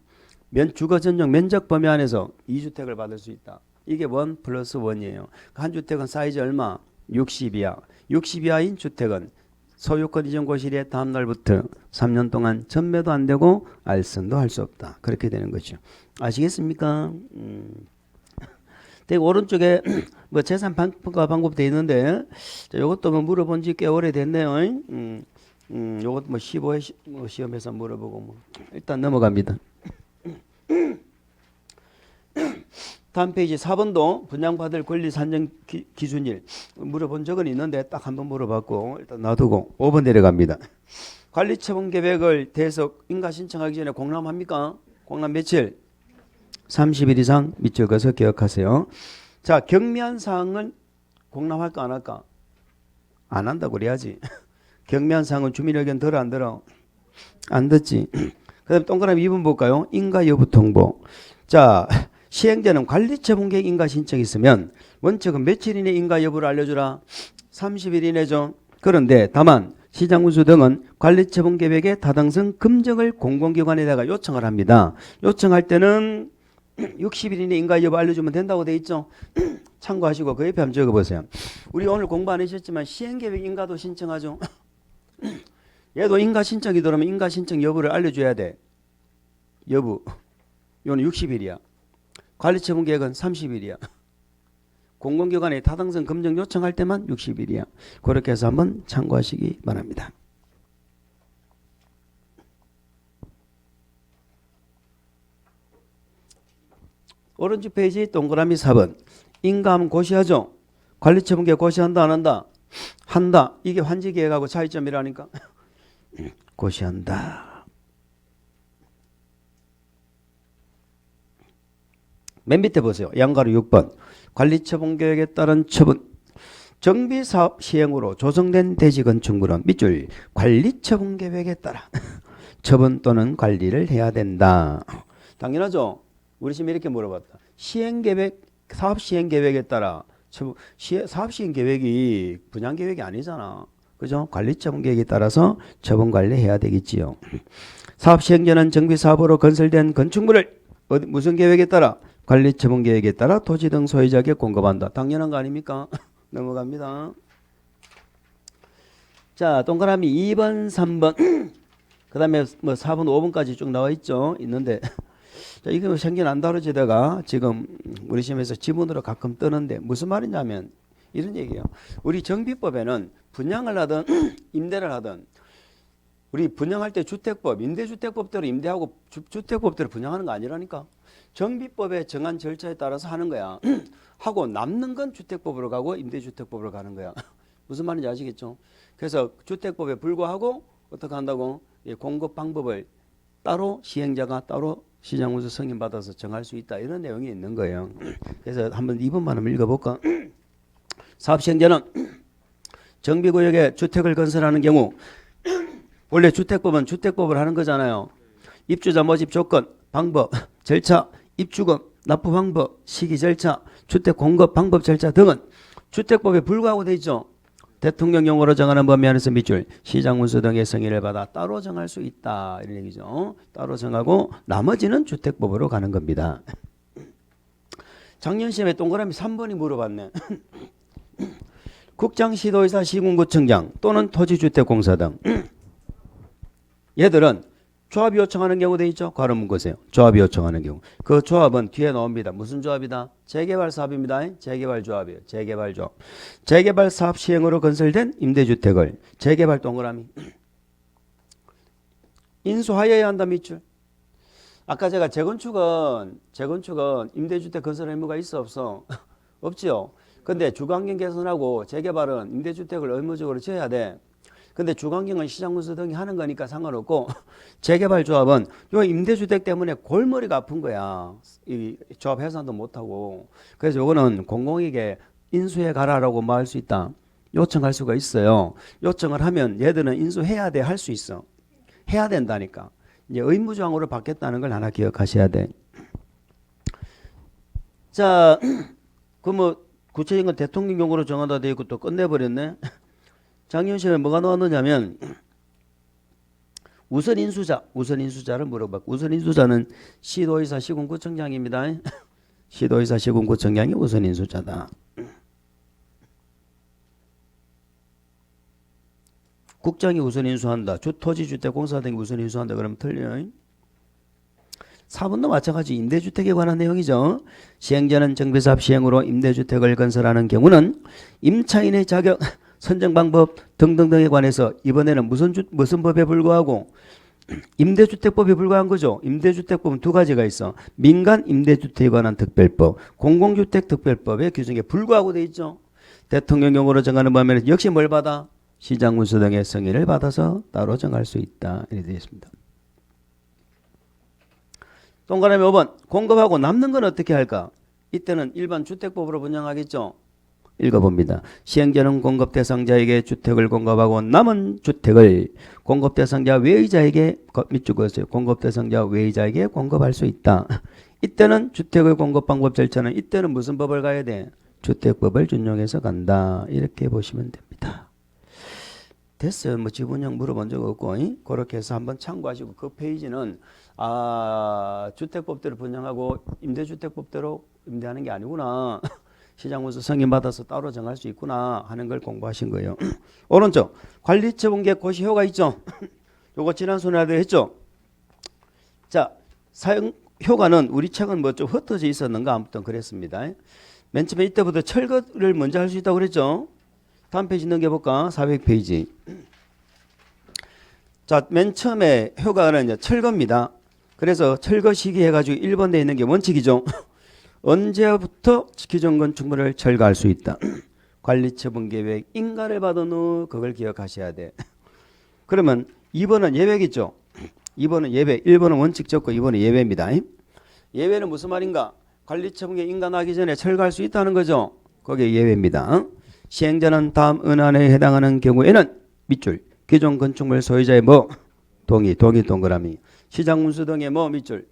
Speaker 1: 주거 전용 면적 범위 안에서 2주택을 받을 수 있다. 이게 1 플러스 1이에요. 한 주택은 사이즈 얼마? 60이야. 60 이하인 주택은 소유권 이전 고시일의 다음 날부터 3년 동안 전매도 안 되고 알선도 할 수 없다. 그렇게 되는 거죠. 아시겠습니까? 오른쪽에 뭐 재산 평가 방법도 있는데 이것도 뭐 물어본 지 꽤 오래됐네요. 요것 뭐 15회 시험에서 물어보고 뭐 일단 넘어갑니다. 다음 페이지 4번도 분양받을 권리 산정 기준일 물어본 적은 있는데 딱 한 번 물어봤고 일단 놔두고 5번 내려갑니다. 관리처분 계획을 대해서 인가 신청하기 전에 공람합니까? 공람 며칠? 30일 이상 밑줄 그어서 기억하세요. 자, 경미한 사항은 공람할까 안 할까? 안 한다고 그래야지. 경미한 사항은 주민 의견 들어 안 들어? 안 듣지. 그 다음에 동그라미 2번 볼까요? 인가 여부 통보. 자, 시행자는 관리처분 계획 인가 신청이 있으면 원칙은 며칠 이내 인가 여부를 알려주라. 30일 이내죠. 그런데 다만 시장군수 등은 관리처분 계획의 타당성 검증을 공공기관에다가 요청을 합니다. 요청할 때는 60일 이내 인가 여부 알려주면 된다고 돼 있죠. 참고하시고 그 옆에 한번 적어보세요. 우리 오늘 공부 안 하셨지만 시행계획 인가도 신청하죠. 얘도 인가 신청이 들어오면 인가 신청 여부를 알려줘야 돼. 여부. 이거는 60일이야. 관리처분 계획은 30일이야. 공공기관에 타당성 검증 요청할 때만 60일이야. 그렇게 해서 한번 참고하시기 바랍니다. 오른쪽 페이지 동그라미 4번. 인가하면 고시하죠. 관리처분 계획 고시한다 안 한다? 한다. 이게 환지계획하고 차이점이라니까. 고시한다. 맨 밑에 보세요. 양가로 6번. 관리처분 계획에 따른 처분. 정비사업 시행으로 조성된 대지 건축물은 밑줄 관리처분 계획에 따라 처분 또는 관리를 해야 된다. 당연하죠. 우리 지금 이렇게 물어봤다. 시행계획, 사업시행계획에 따라 사업시행계획이 분양계획이 아니잖아. 그죠? 관리처분계획에 따라서 처분관리해야 되겠지요. 사업시행자는 정비사업으로 건설된 건축물을 무슨 계획에 따라? 관리처분계획에 따라 토지 등 소유자에게 공급한다. 당연한 거 아닙니까? 넘어갑니다. 자, 동그라미 2번, 3번 그 다음에 뭐 4번, 5번까지 쭉 나와 있죠. 있는데 자, 이거 생긴 안 다뤄지다가 지금 우리 시험에서 지문으로 가끔 뜨는데 무슨 말이냐면 이런 얘기예요. 우리 정비법에는 분양을 하든 임대를 하든 우리 분양할 때 주택법, 임대주택법대로 임대하고 주택법대로 분양하는 거 아니라니까. 정비법에 정한 절차에 따라서 하는 거야. 하고 남는 건 주택법으로 가고 임대주택법으로 가는 거야. 무슨 말인지 아시겠죠? 그래서 주택법에 불과하고 어떻게 한다고? 공급 방법을 따로 시행자가 따로 시장군수 승인받아서 정할 수 있다. 이런 내용이 있는 거예요. 그래서 한번 2번만 한번 읽어볼까? 사업시행자는 정비구역에 주택을 건설하는 경우 원래 주택법은 주택법을 하는 거잖아요. 입주자 모집 조건, 방법, 절차, 입주금, 납부 방법, 시기 절차, 주택 공급 방법 절차 등은 주택법에 불과하고 돼 있죠. 대통령령으로 정하는 범위 안에서 밑줄 시장군수 등의 승인을 받아 따로 정할 수 있다. 이런 얘기죠. 따로 정하고 나머지는 주택법으로 가는 겁니다. 작년 시험에 동그라미 3번이 물어봤네. 국장시도의사 시군구청장 또는 토지주택공사 등 얘들은 조합이 요청하는 경우 돼 있죠. 괄호 문구세요. 조합이 요청하는 경우. 그 조합은 뒤에 나옵니다. 무슨 조합이다? 재개발 사업입니다. 재개발 조합이에요. 재개발 조합. 재개발 사업 시행으로 건설된 임대주택을 재개발 동그라미 인수하여야 한다 밑줄. 아까 제가 재건축은 임대주택 건설 의무가 있어 없어? 없지요. 근데 주거환경 개선하고 재개발은 임대주택을 의무적으로 지어야 돼. 근데 주관경은 시장문서 등이 하는 거니까 상관없고 재개발조합은 요 임대주택 때문에 골머리가 아픈 거야. 이 조합 해산도 못하고. 그래서 요거는 공공에게 인수해 가라라고 뭐 할 수 있다. 요청할 수가 있어요. 요청을 하면 얘들은 인수해야 돼, 할 수 있어. 해야 된다니까. 이제 의무조항으로 받겠다는 걸 하나 기억하셔야 돼. 자, 그 뭐 구체적인 건 대통령령으로 정하다 돼 있고 또 끝내버렸네. 작년 시험에 뭐가 나왔느냐면 우선 인수자를 물어봤고, 우선 인수자는 시도의사 시군구청장입니다. 시도의사 시군구청장이 우선 인수자다. 국장이 우선 인수한다. 토지주택공사 등이 우선 인수한다. 그러면 틀려요. 4번도 마찬가지 임대주택에 관한 내용이죠. 시행자는 정비사업 시행으로 임대주택을 건설하는 경우는 임차인의 자격, 선정 방법 등등등에 관해서 이번에는 무슨 법에 불과하고 임대주택법에 불과한 거죠. 임대주택법은 두 가지가 있어. 민간 임대주택에 관한 특별법, 공공주택 특별법의 규정에 불과하고 돼 있죠. 대통령령으로 정하는 범위는 역시 뭘 받아? 시장문서 등의 승인을 받아서 따로 정할 수 있다. 이렇게 되어 있습니다. 동그라미 5번. 공급하고 남는 건 어떻게 할까? 이때는 일반 주택법으로 분양하겠죠. 읽어봅니다. 시행자는 공급 대상자에게 주택을 공급하고 남은 주택을 공급 대상자 외의자에게 밑줄 그었어요. 공급 대상자 외의자에게 공급할 수 있다. 이때는 주택의 공급 방법 절차는 이때는 무슨 법을 가야 돼? 주택법을 준용해서 간다. 이렇게 보시면 됩니다. 됐어요. 뭐 지분형 물어본 적 없고 그렇게 해서 한번 참고하시고 그 페이지는 주택법대로 분양하고 임대주택법대로 임대하는 게 아니구나. 시장문서 승인받아서 따로 정할 수 있구나 하는 걸 공부하신 거예요. 오른쪽 관리처분계 고시효가 있죠. 요거 지난 순환도 했죠. 자, 사용 효과는 우리 책은 뭐 좀 흩어져 있었는가 아무튼 그랬습니다. 맨 처음에 이때부터 철거를 먼저 할 수 있다고 그랬죠. 다음 페이지 넘겨볼까? 400페이지. 자, 맨 처음에 효과는 이제 철거입니다. 그래서 철거 시기 해가지고 1번에 있는 게 원칙이죠. 언제부터 기존 건축물을 철거할 수 있다. 관리처분계획 인가를 받은 후 그걸 기억하셔야 돼. 그러면 2번은 예외겠죠. 2번은 예외, 1번은 원칙 적고 2번은 예외입니다. 예외는 무슨 말인가? 관리처분계획 인가 나기 전에 철거할 수 있다는 거죠. 그게 예외입니다. 시행자는 다음 은안에 해당하는 경우에는 밑줄 기존 건축물 소유자의 뭐 동의 동그라미 시장문서 등의 뭐 밑줄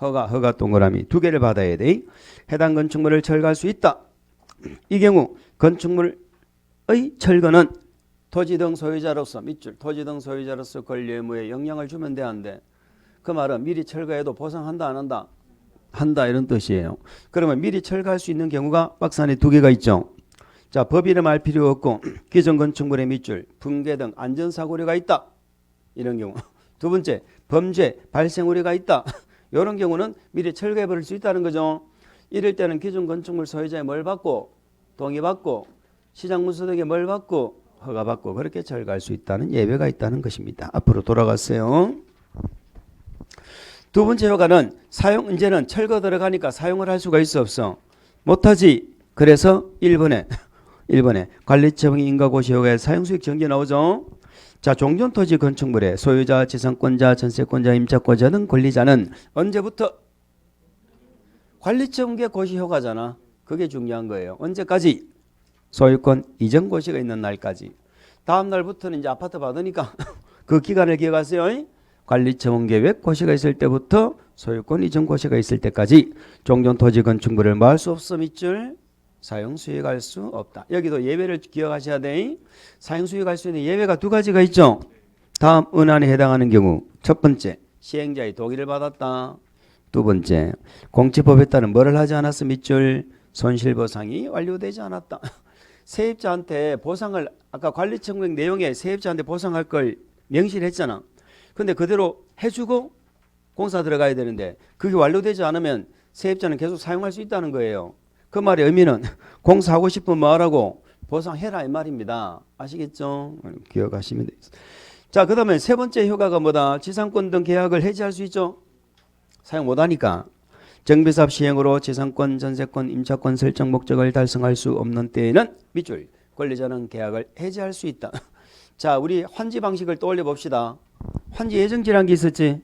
Speaker 1: 허가 동그라미 두 개를 받아야 돼. 해당 건축물을 철거할 수 있다. 이 경우 건축물의 철거는 토지 등 소유자로서 밑줄 토지 등 소유자로서 권리 의무에 영향을 주면 돼 안 돼? 그 말은 미리 철거해도 보상한다 안 한다? 한다 이런 뜻이에요. 그러면 미리 철거할 수 있는 경우가 박스 안에 두 개가 있죠. 자, 법 이름 알 필요 없고 기존 건축물의 밑줄 붕괴 등 안전사고 우려가 있다. 이런 경우. 두 번째, 범죄 발생 우려가 있다. 이런 경우는 미리 철거해 버릴 수 있다는 거죠. 이럴 때는 기존 건축물 소유자의 뭘 받고 동의받고 시장문서 등의 뭘 받고 허가받고 그렇게 철거할 수 있다는 예외가 있다는 것입니다. 앞으로 돌아갔어요. 두 번째 효과는 사용 이제는 철거 들어가니까 사용을 할 수가 있어 없어? 못하지. 그래서 1번에 관리처분 인가고시 효과에 사용수익 정지 나오죠. 자, 종전토지 건축물의 소유자, 지상권자, 전세권자, 임차권자 등 권리자는 언제부터? 관리처분계 고시 효과잖아. 그게 중요한 거예요. 언제까지? 소유권 이전 고시가 있는 날까지. 다음 날부터는 이제 아파트 받으니까 그 기간을 기억하세요. 관리처분계획 고시가 있을 때부터 소유권 이전 고시가 있을 때까지 종전토지 건축물을 뭐 할 수 없어 밑줄 사용 수익할 수 없다. 여기도 예외를 기억하셔야 돼. 사용 수익할 수 있는 예외가 두 가지가 있죠. 다음 은안에 해당하는 경우 첫 번째 시행자의 동의를 받았다. 두 번째 공치법에 따른 뭐를 하지 않았어 밑줄 손실보상이 완료되지 않았다. 세입자한테 보상을 아까 관리청구액 내용에 세입자한테 보상할 걸 명시를 했잖아. 근데 그대로 해주고 공사 들어가야 되는데 그게 완료되지 않으면 세입자는 계속 사용할 수 있다는 거예요. 그 말의 의미는 공사하고 싶으면 뭐하라고? 보상해라 이 말입니다. 아시겠죠? 기억하시면 되겠습니다. 자, 그 다음에 세 번째 효과가 뭐다? 지상권 등 계약을 해지할 수 있죠? 사용 못하니까. 정비사업 시행으로 지상권, 전세권, 임차권 설정 목적을 달성할 수 없는 때에는 밑줄 권리자는 계약을 해지할 수 있다. 자, 우리 환지 방식을 떠올려 봅시다. 환지 예정지라는 게 있었지.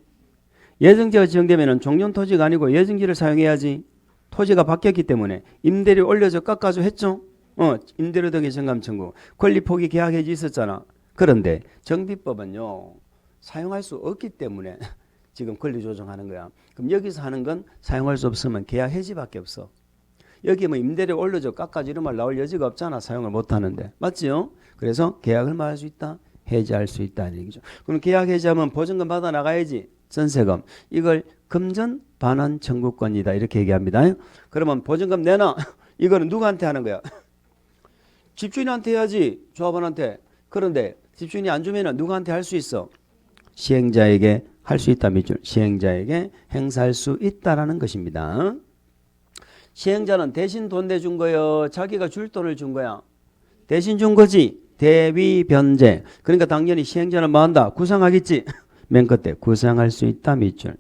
Speaker 1: 예정지가 지정되면 종전 토지가 아니고 예정지를 사용해야지. 토지가 바뀌었기 때문에 임대료 올려줘 깎아줘 했죠. 임대료 등의 정감 청구, 권리 포기 계약 해지 있었잖아. 그런데 정비법은요 사용할 수 없기 때문에 지금 권리 조정하는 거야. 그럼 여기서 하는 건 사용할 수 없으면 계약 해지밖에 없어. 여기 뭐 임대료 올려줘 깎아줘 이런 말 나올 여지가 없잖아. 사용을 못 하는데. 맞지요? 그래서 계약을 말할 수 있다. 해지할 수 있다는 얘기죠. 그럼 계약 해지하면 보증금 받아 나가야지. 전세금. 이걸 금전 반환 청구권이다. 이렇게 얘기합니다. 그러면 보증금 내놔. 이거는 누구한테 하는 거야? 집주인한테 해야지. 조합원한테. 그런데 집주인이 안 주면 누구한테 할 수 있어? 시행자에게 할 수 있다. 밑줄. 시행자에게 행사할 수 있다라는 것입니다. 시행자는 대신 돈 내준 거요? 자기가 줄 돈을 준 거야? 대신 준 거지. 대위 변제. 그러니까 당연히 시행자는 뭐 한다? 구상하겠지. 맨 끝에 구상할 수 있다. 밑줄.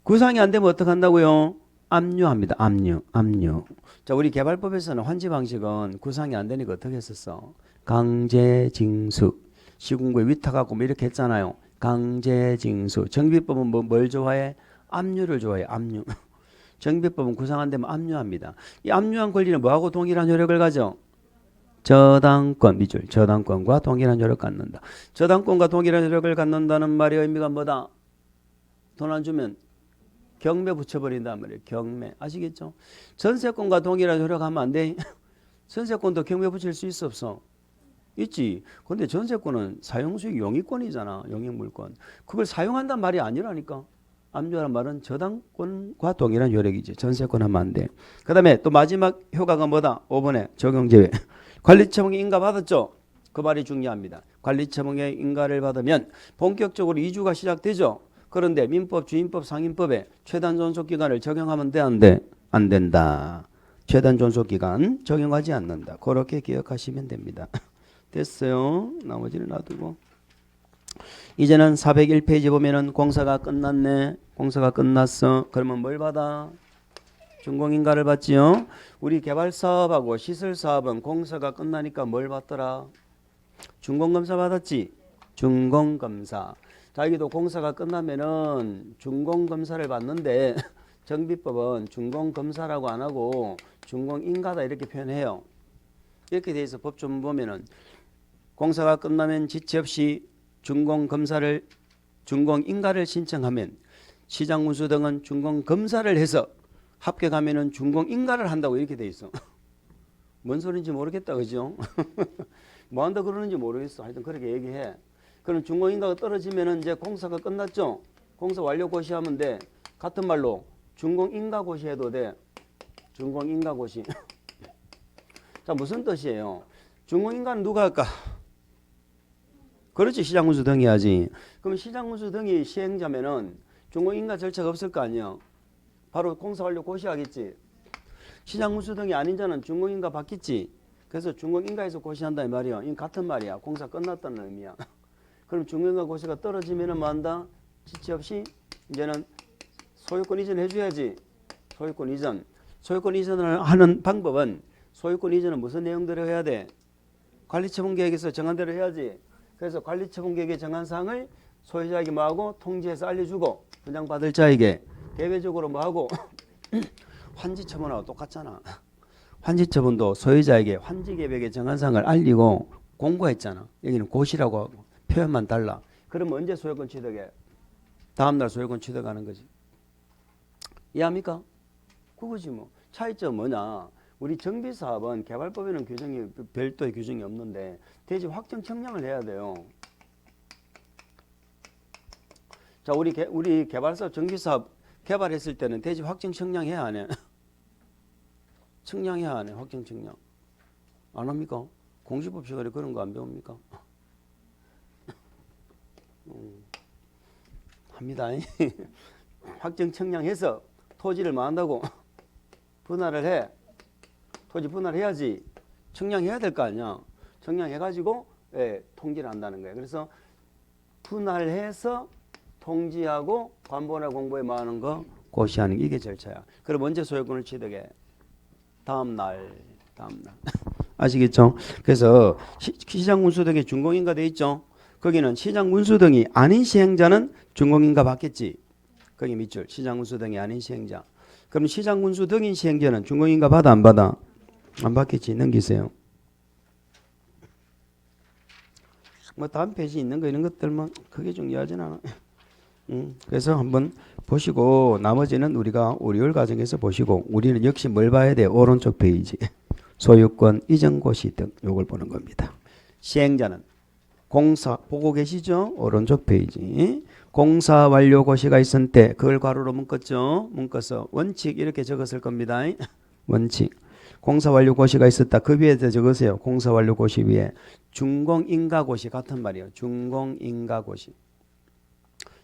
Speaker 1: 구상이 안 되면 어떻게 한다고요? 압류합니다. 압류. 자, 우리 개발법에서는 환지 방식은 구상이 안 되니까 어떻게 했었어? 강제징수. 시군구에 위탁하고 뭐 이렇게 했잖아요. 강제징수. 정비법은 뭘 좋아해? 압류를 좋아해. 압류. 정비법은 구상 안 되면 압류합니다. 이 압류한 권리는 뭐하고 동일한 효력을 가져? 저당권, 밑줄. 저당권과 동일한 효력을 갖는다. 저당권과 동일한 효력을 갖는다는 말의 의미가 뭐다? 돈 안 주면 경매 붙여버린단 말이에요. 경매. 아시겠죠? 전세권과 동일한 효력하면 안 돼. 전세권도 경매 붙일 수 있어 없어? 있지. 근데 전세권은 사용수익 용익권이잖아. 용익물권. 그걸 사용한단 말이 아니라니까. 압류하는 말은 저당권과 동일한 효력이지. 전세권 하면 안 돼. 그 다음에 또 마지막 효과가 뭐다? 5번에 적용제외. 관리처분의 인가 받았죠? 그 말이 중요합니다. 관리처분의 인가를 받으면 본격적으로 이주가 시작되죠? 그런데 민법, 주임법, 상임법에 최단 존속기간을 적용하면 돼? 안 돼? 안 된다. 최단 존속기간 적용하지 않는다. 그렇게 기억하시면 됩니다. 됐어요. 나머지는 놔두고. 이제는 401페이지 보면은 공사가 끝났네. 공사가 끝났어. 그러면 뭘 받아? 준공인가를 받지요. 우리 개발사업하고 시설사업은 공사가 끝나니까 뭘 받더라? 준공검사 받았지? 준공검사. 자, 여기도 공사가 끝나면은 준공검사를 받는데 정비법은 준공검사라고 안 하고 준공인가다 이렇게 표현해요. 이렇게 돼 있어. 법좀 보면은 공사가 끝나면 지체 없이 준공검사를 준공인가를 신청하면 시장운수 등은 준공검사를 해서 합격하면은 준공인가를 한다고 이렇게 돼 있어. 뭔 소리인지 모르겠다, 그죠? 뭐 한다 그러는지 모르겠어. 하여튼 그렇게 얘기해. 그럼 준공인가가 떨어지면은 이제 공사가 끝났죠. 공사 완료 고시하면 돼. 같은 말로 준공인가 고시해도 돼. 준공인가 고시. 자, 무슨 뜻이에요? 준공인가는 누가 할까? 그렇지, 시장운수 등이 하지. 그럼 시장운수 등이 시행자면은 준공인가 절차가 없을 거 아니야. 바로 공사 완료 고시하겠지. 시장운수 등이 아닌 자는 준공인가 받겠지. 그래서 준공인가에서 고시한다 이 말이야. 이 같은 말이야. 공사 끝났다는 의미야. 그럼 준공인가 고시가 떨어지면은 뭐 한다? 지체 없이 이제는 소유권 이전 해줘야지. 소유권 이전. 소유권 이전을 하는 방법은 소유권 이전은 무슨 내용대로 해야 돼? 관리처분계획에서 정한 대로 해야지. 그래서 관리처분계획에 정한 사항을 소유자에게 뭐하고 통지해서 알려주고 분양받을 자에게 개별적으로 뭐하고 환지처분하고 똑같잖아. 환지처분도 소유자에게 환지계획에 정한 사항을 알리고 공고했잖아. 여기는 고시라고 하고 표현만 달라. 그러면 언제 소유권 취득해? 다음날 소유권 취득하는 거지. 이해합니까? 그거지 뭐. 차이점 뭐냐? 우리 정비사업은 개발법에는 규정이 별도의 규정이 없는데 대지 확정 청량을 해야 돼요. 자, 우리 개발사업 정비사업 개발했을 때는 대지 확정 청량해야 안 해? 청량해야 안 해? 확정 청량 안 합니까? 공시법 시간에 그런 거 안 배웁니까? 합니다. 확정 청량해서 토지를 뭐 한다고? 분할을 해. 토지 분할해야지. 청량해야 될 거 아니야. 청량해가지고 통지를 한다는 거예요. 그래서 분할해서 통지하고 관보나 공보에 뭐 하는 거? 고시하는 게 이게 절차야. 그럼 언제 소유권을 취득해? 다음날. 아시겠죠? 그래서 시장 운수 등의 준공인가 돼 있죠? 거기는 시장 운수 등이 아닌 시행자는 준공인가 받겠지. 거기 밑줄 시장 운수 등이 아닌 시행자. 그럼 시장 운수 등인 시행자는 준공인가 받아 안 받아? 안 받겠지. 넘기세요. 뭐 다음 페이지 있는 거 이런 것들만 크게 중요하진 않아. 그래서 한번 보시고 나머지는 우리가 월요일 과정에서 보시고 우리는 역시 뭘 봐야 돼? 오른쪽 페이지. 소유권 이전 고시 등 요걸 보는 겁니다. 시행자는 공사 보고 계시죠? 오른쪽 페이지. 공사 완료 고시가 있을 때 그걸 괄호로 묶었죠? 묶어서 원칙 이렇게 적었을 겁니다. 원칙. 공사 완료 고시가 있었다. 그 위에 적으세요. 공사 완료 고시 위에 준공인가 고시 같은 말이에요. 준공인가 고시.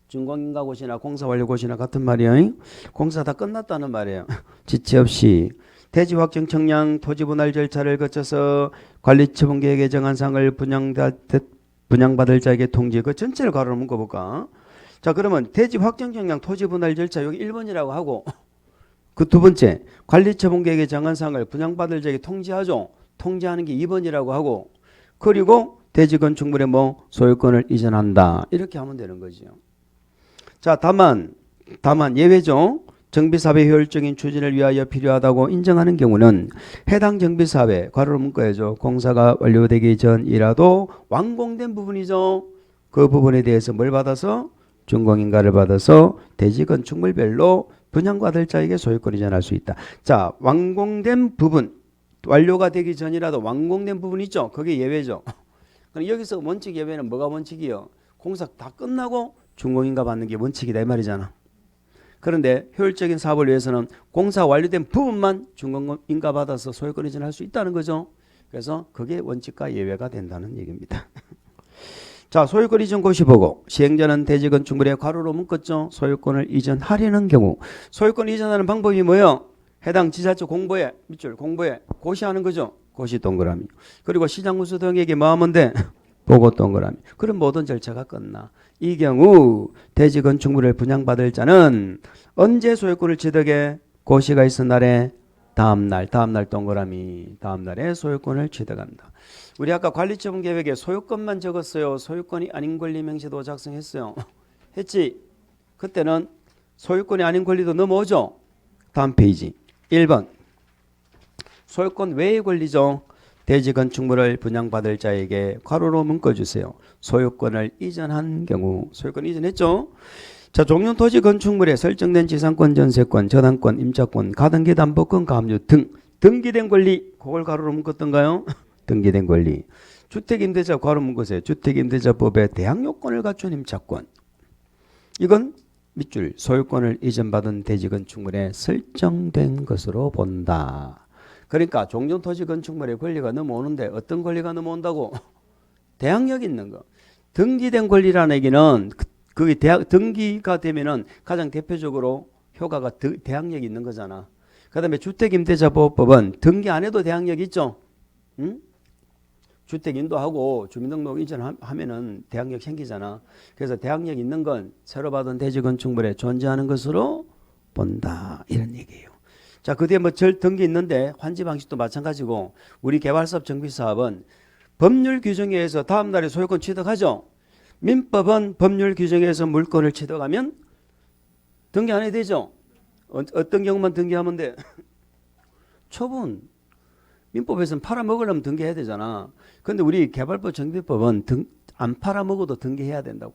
Speaker 1: 준공인가 고시나 공사 완료 고시나 같은 말이에요. 공사 다 끝났다는 말이에요. 지체 없이 대지 확정 청량 토지 분할 절차를 거쳐서 관리처분 계획에 정한 상을 분양받을 자에게 통지. 그 전체를 괄호로 묶어볼까? 자, 그러면 대지 확정 청량 토지 분할 절차 여기 1번이라고 하고 그 두 번째 관리처분 계획에 정한 상을 분양받을 자에게 통지하죠. 통지하는 게 2번이라고 하고 그리고 대지 건축물의 뭐 소유권을 이전한다. 이렇게 하면 되는 거죠. 자, 다만 예외죠. 정비사업의 효율적인 추진을 위하여 필요하다고 인정하는 경우는 해당 정비사업에 괄호로 묶어야죠. 공사가 완료되기 전이라도 완공된 부분이죠. 그 부분에 대해서 뭘 받아서? 준공인가를 받아서 대지 건축물별로 분양받을 자에게 소유권 이전할 수 있다. 자, 완공된 부분, 완료가 되기 전이라도 완공된 부분 있죠. 그게 예외죠. 그럼 여기서 원칙 예외는 뭐가 원칙이요? 공사 다 끝나고 준공인가 받는 게 원칙이다 이 말이잖아. 그런데 효율적인 사업을 위해서는 공사 완료된 부분만 준공인가 받아서 소유권 이전할 수 있다는 거죠. 그래서 그게 원칙과 예외가 된다는 얘기입니다. 자, 소유권 이전 고시 보고 시행자는 대지 건축물에 괄호로 묶었죠. 소유권을 이전하려는 경우 소유권 이전하는 방법이 뭐예요? 해당 지자체 공보에 밑줄 공보에 고시하는 거죠. 고시 동그라미. 그리고 시장군수 등에게 뭐 하면 돼? 보고 동그라미. 그럼 모든 절차가 끝나. 이 경우 대지 건축물을 분양받을 자는 언제 소유권을 취득해? 고시가 있은 날에 다음날 동그라미. 다음날에 소유권을 취득한다. 우리 아까 관리처분 계획에 소유권만 적었어요. 소유권이 아닌 권리 명시도 작성했어요. 했지? 그때는 소유권이 아닌 권리도 넘어오죠. 다음 페이지 1번 소유권 외의 권리죠. 대지 건축물을 분양받을 자에게 괄호로 묶어주세요. 소유권을 이전한 경우 소유권 이전했죠. 자, 종용 토지 건축물에 설정된 지상권, 전세권, 저당권, 임차권, 가등기 담보권, 가압류 등 등기된 권리 그걸 괄호로 묶었던가요? 등기된 권리. 주택임대차 괄호 묶으세요. 주택임대차법의 대항 요건을 갖춘 임차권. 이건 밑줄 소유권을 이전받은 대지 건축물에 설정된 것으로 본다. 그러니까 종전토지 건축물의 권리가 넘어오는데 어떤 권리가 넘어온다고? 대항력 있는 거. 등기된 권리라는 얘기는 그게 등기가 되면은 가장 대표적으로 효과가 대항력이 있는 거잖아. 그다음에 주택임대차보호법은 등기 안 해도 대항력이 있죠. 응? 주택 인도하고 주민등록 이전하면은 대항력 생기잖아. 그래서 대항력 있는 건 새로 받은 대지 건축물에 존재하는 것으로 본다. 이런 얘기예요. 자, 그 뒤에 뭐 등기 있는데 환지 방식도 마찬가지고 우리 개발사업 정비사업은 법률 규정에 의해서 다음 날에 소유권 취득하죠. 민법은 법률 규정에 의해서 물건을 취득하면 등기 안 해도 되죠. 어떤 경우만 등기하면 돼? 처분. 민법에서는 팔아먹으려면 등기해야 되잖아. 근데 우리 개발법 정비법은 안 팔아먹어도 등기해야 된다고.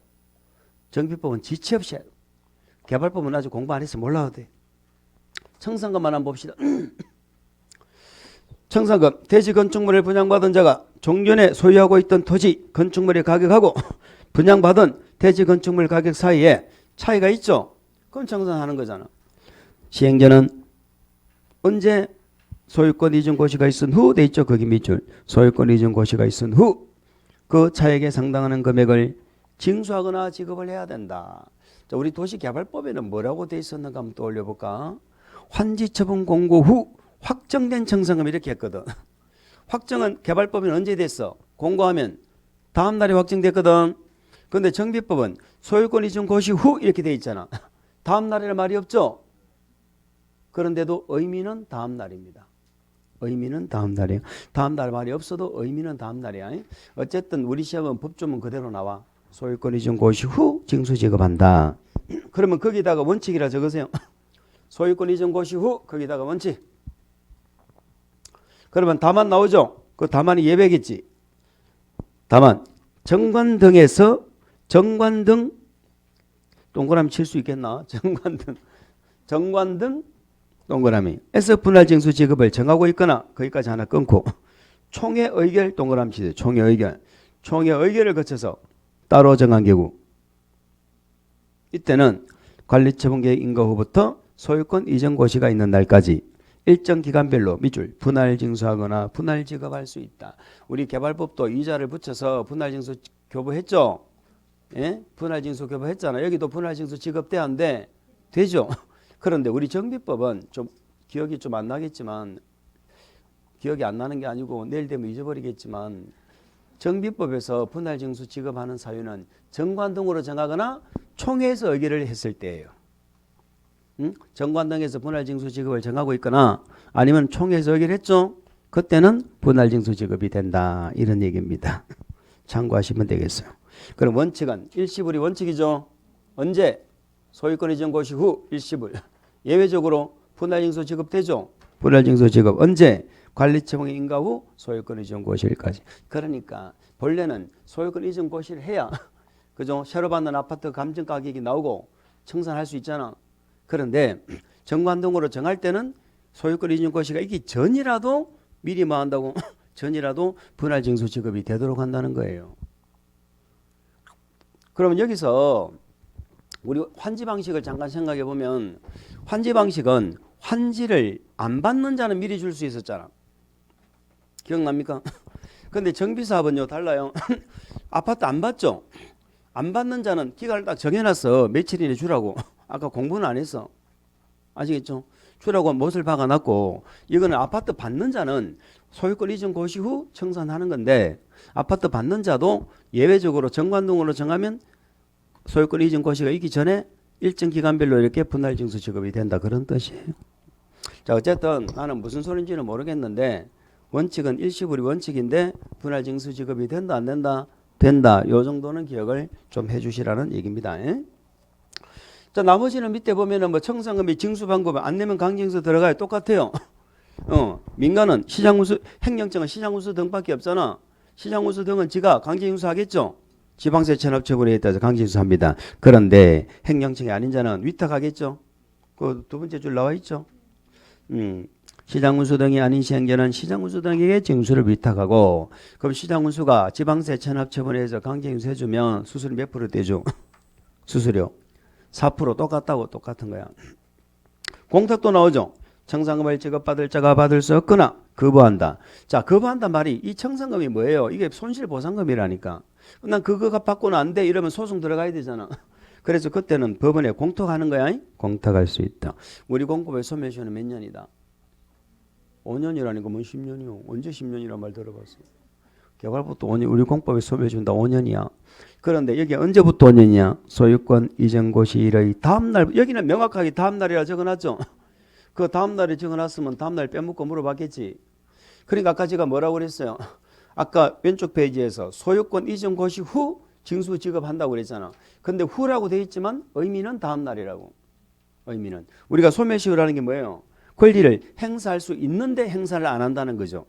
Speaker 1: 정비법은 지체 없이 해야 돼. 개발법은 아직 공부 안 해서 몰라도 돼. 청산권만 한번 봅시다. 청산권. 대지 건축물을 분양받은 자가 종전에 소유하고 있던 토지 건축물의 가격하고 분양받은 대지 건축물 가격 사이에 차이가 있죠. 그럼 청산하는 거잖아. 시행자는 언제 소유권 이전 고시가 있은 후 돼 있죠. 거기 밑줄 소유권 이전 고시가 있은 후 그 차액에 상당하는 금액을 징수하거나 지급을 해야 된다. 자, 우리 도시개발법에는 뭐라고 돼 있었는가 한번 떠올려 볼까? 환지처분 공고 후 확정된 청산금 이렇게 했거든. 확정은 개발법은 언제 됐어? 공고하면 다음 날에 확정됐거든. 그런데 정비법은 소유권 이전 고시 후 이렇게 돼 있잖아. 다음 날이라 말이 없죠. 그런데도 의미는 다음 날입니다. 의미는 다음 날이에요. 다음 날 말이 없어도 의미는 다음 날이야. 어쨌든 우리 시험은 법조문 그대로 나와. 소유권 이전 고시 후 징수 지급한다. 그러면 거기다가 원칙이라 적으세요. 소유권 이전 고시 후 거기다가 원칙. 그러면 다만 나오죠. 그 다만이 예배겠지. 다만 정관 등에서 정관 등 동그라미 칠 수 있겠나? 정관 등 동그라미에서 분할 징수 지급을 정하고 있거나 거기까지 하나 끊고 총회 의결 동그라미 치세요. 총회 의결을 거쳐서 따로 정한 경우 이때는 관리처분계획 인가 후부터 소유권 이전 고시가 있는 날까지 일정 기간별로 밑줄 분할 징수하거나 분할 지급할 수 있다. 우리 개발법도 이자를 붙여서 분할 징수 교부했죠. 예? 분할 징수 교부했잖아. 여기도 분할 징수 지급돼야 한대. 되죠. 그런데 우리 정비법은 좀 기억이 좀 안 나겠지만 기억이 안 나는 게 아니고 내일 되면 잊어버리겠지만 정비법에서 분할 징수 지급하는 사유는 정관 등으로 정하거나 총회에서 의결을 했을 때예요. 정관 등에서 분할 징수 지급을 정하고 있거나 아니면 총회에서 의결했죠. 그때는 분할 징수 지급이 된다. 이런 얘기입니다. 참고하시면 되겠어요. 그럼 원칙은 일시불이 원칙이죠. 언제? 소유권 이전 고시 후 일시불. 예외적으로 분할징수 지급되죠. 분할징수 지급 언제? 관리처분 인가 후 소유권 이전 고시일까지. 그러니까 본래는 소유권 이전 고시를 해야 그죠? 새로 받는 아파트 감정 가격이 나오고 청산할 수 있잖아. 그런데 정관등으로 정할 때는 소유권 이전 고시가 있기 전이라도 미리 뭐 한다고 전이라도 분할징수 지급이 되도록 한다는 거예요. 그러면 여기서 우리 환지 방식을 잠깐 생각해 보면 환지 방식은 환지를 안 받는 자는 미리 줄 수 있었잖아. 기억납니까? 근데 정비사업은요 달라요. 아파트 안 받죠? 안 받는 자는 기간을 딱 정해놨어. 며칠 이내 주라고. 아까 공부는 안 했어. 아시겠죠? 주라고 못을 박아놨고 이거는 아파트 받는 자는 소유권 이전 고시 후 청산하는 건데 아파트 받는 자도 예외적으로 정관등으로 정하면 소유권 이전 고시가 있기 전에 일정 기간별로 이렇게 분할징수 지급이 된다. 그런 뜻이에요. 자, 어쨌든 나는 무슨 소린지는 모르겠는데 원칙은 일시불이 원칙인데 분할징수 지급이 된다 안 된다? 된다. 요 정도는 기억을 좀 해주시라는 얘기입니다. 자, 나머지는 밑에 보면은 뭐 청산금이 징수 방법 안 내면 강징수 들어가요. 똑같아요. 민간은 시장운수 행령청은 시장운수 등밖에 없잖아. 시장운수 등은 지가 강제징수 하겠죠. 지방세 체납처분에 따라서 강제징수합니다. 그런데 행령청이 아닌 자는 위탁하겠죠. 그 두 번째 줄 나와 있죠. 시장운수 등이 아닌 시행자는 시장운수 등에게 징수를 위탁하고 그럼 시장운수가 지방세 체납처분에서 강제징수 해주면 수수료 몇 프로 떼죠? 수수료 4% 똑같다고 똑같은 거야. 공탁도 나오죠. 청산금을 지급받을 자가 받을 수 없거나 거부한다. 자, 거부한단 말이 이 청산금이 뭐예요? 이게 손실보상금이라니까. 난 그거 받고는 안 돼. 이러면 소송 들어가야 되잖아. 그래서 그때는 법원에 공탁하는 거야. 공탁할 수 있다. 우리 공법의 소멸시효는 몇 년이다? 5년이라니까 뭐 10년이요. 언제 10년이란 말 들어봤어? 개발부터 5년, 우리 공법에 소멸준다 5년이야. 그런데 여기 언제부터 5년이야? 소유권 이전 고시일의 다음날, 여기는 명확하게 다음날이라 적어놨죠. 그 다음날에 적어놨으면 다음날 빼먹고 물어봤겠지. 그러니까 아까 제가 뭐라고 그랬어요? 아까 왼쪽 페이지에서 소유권 이전 고시 후 징수 지급한다고 그랬잖아. 근데 후라고 되어 있지만 의미는 다음날이라고. 의미는. 우리가 소멸시효라는 게 뭐예요? 권리를 행사할 수 있는데 행사를 안 한다는 거죠.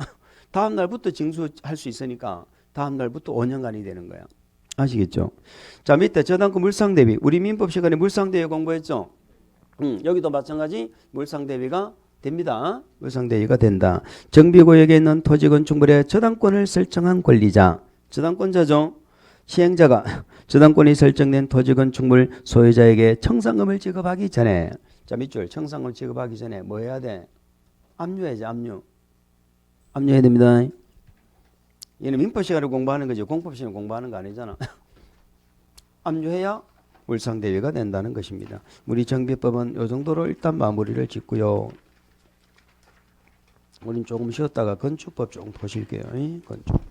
Speaker 1: 다음 날부터 징수할 수 있으니까 다음 날부터 5년간이 되는 거야. 아시겠죠? 자, 밑에 저당권 물상대비. 우리 민법 시간에 물상대비 공부했죠? 여기도 마찬가지 물상대비가 됩니다. 물상대비가 된다. 정비구역에 있는 토지 건축물의 저당권을 설정한 권리자. 저당권자죠. 시행자가 저당권이 설정된 토지 건축물 소유자에게 청산금을 지급하기 전에 자, 밑줄 청산금 지급하기 전에 뭐 해야 돼? 압류해야지. 압류해야 됩니다. 얘는 민법 시간에 공부하는 거지 공법 시간에 공부하는 거 아니잖아. 압류해야 물상대비가 된다는 것입니다. 우리 정비법은 이 정도로 일단 마무리를 짓고요. 우린 조금 쉬었다가 건축법 조금 보실게요. 건축.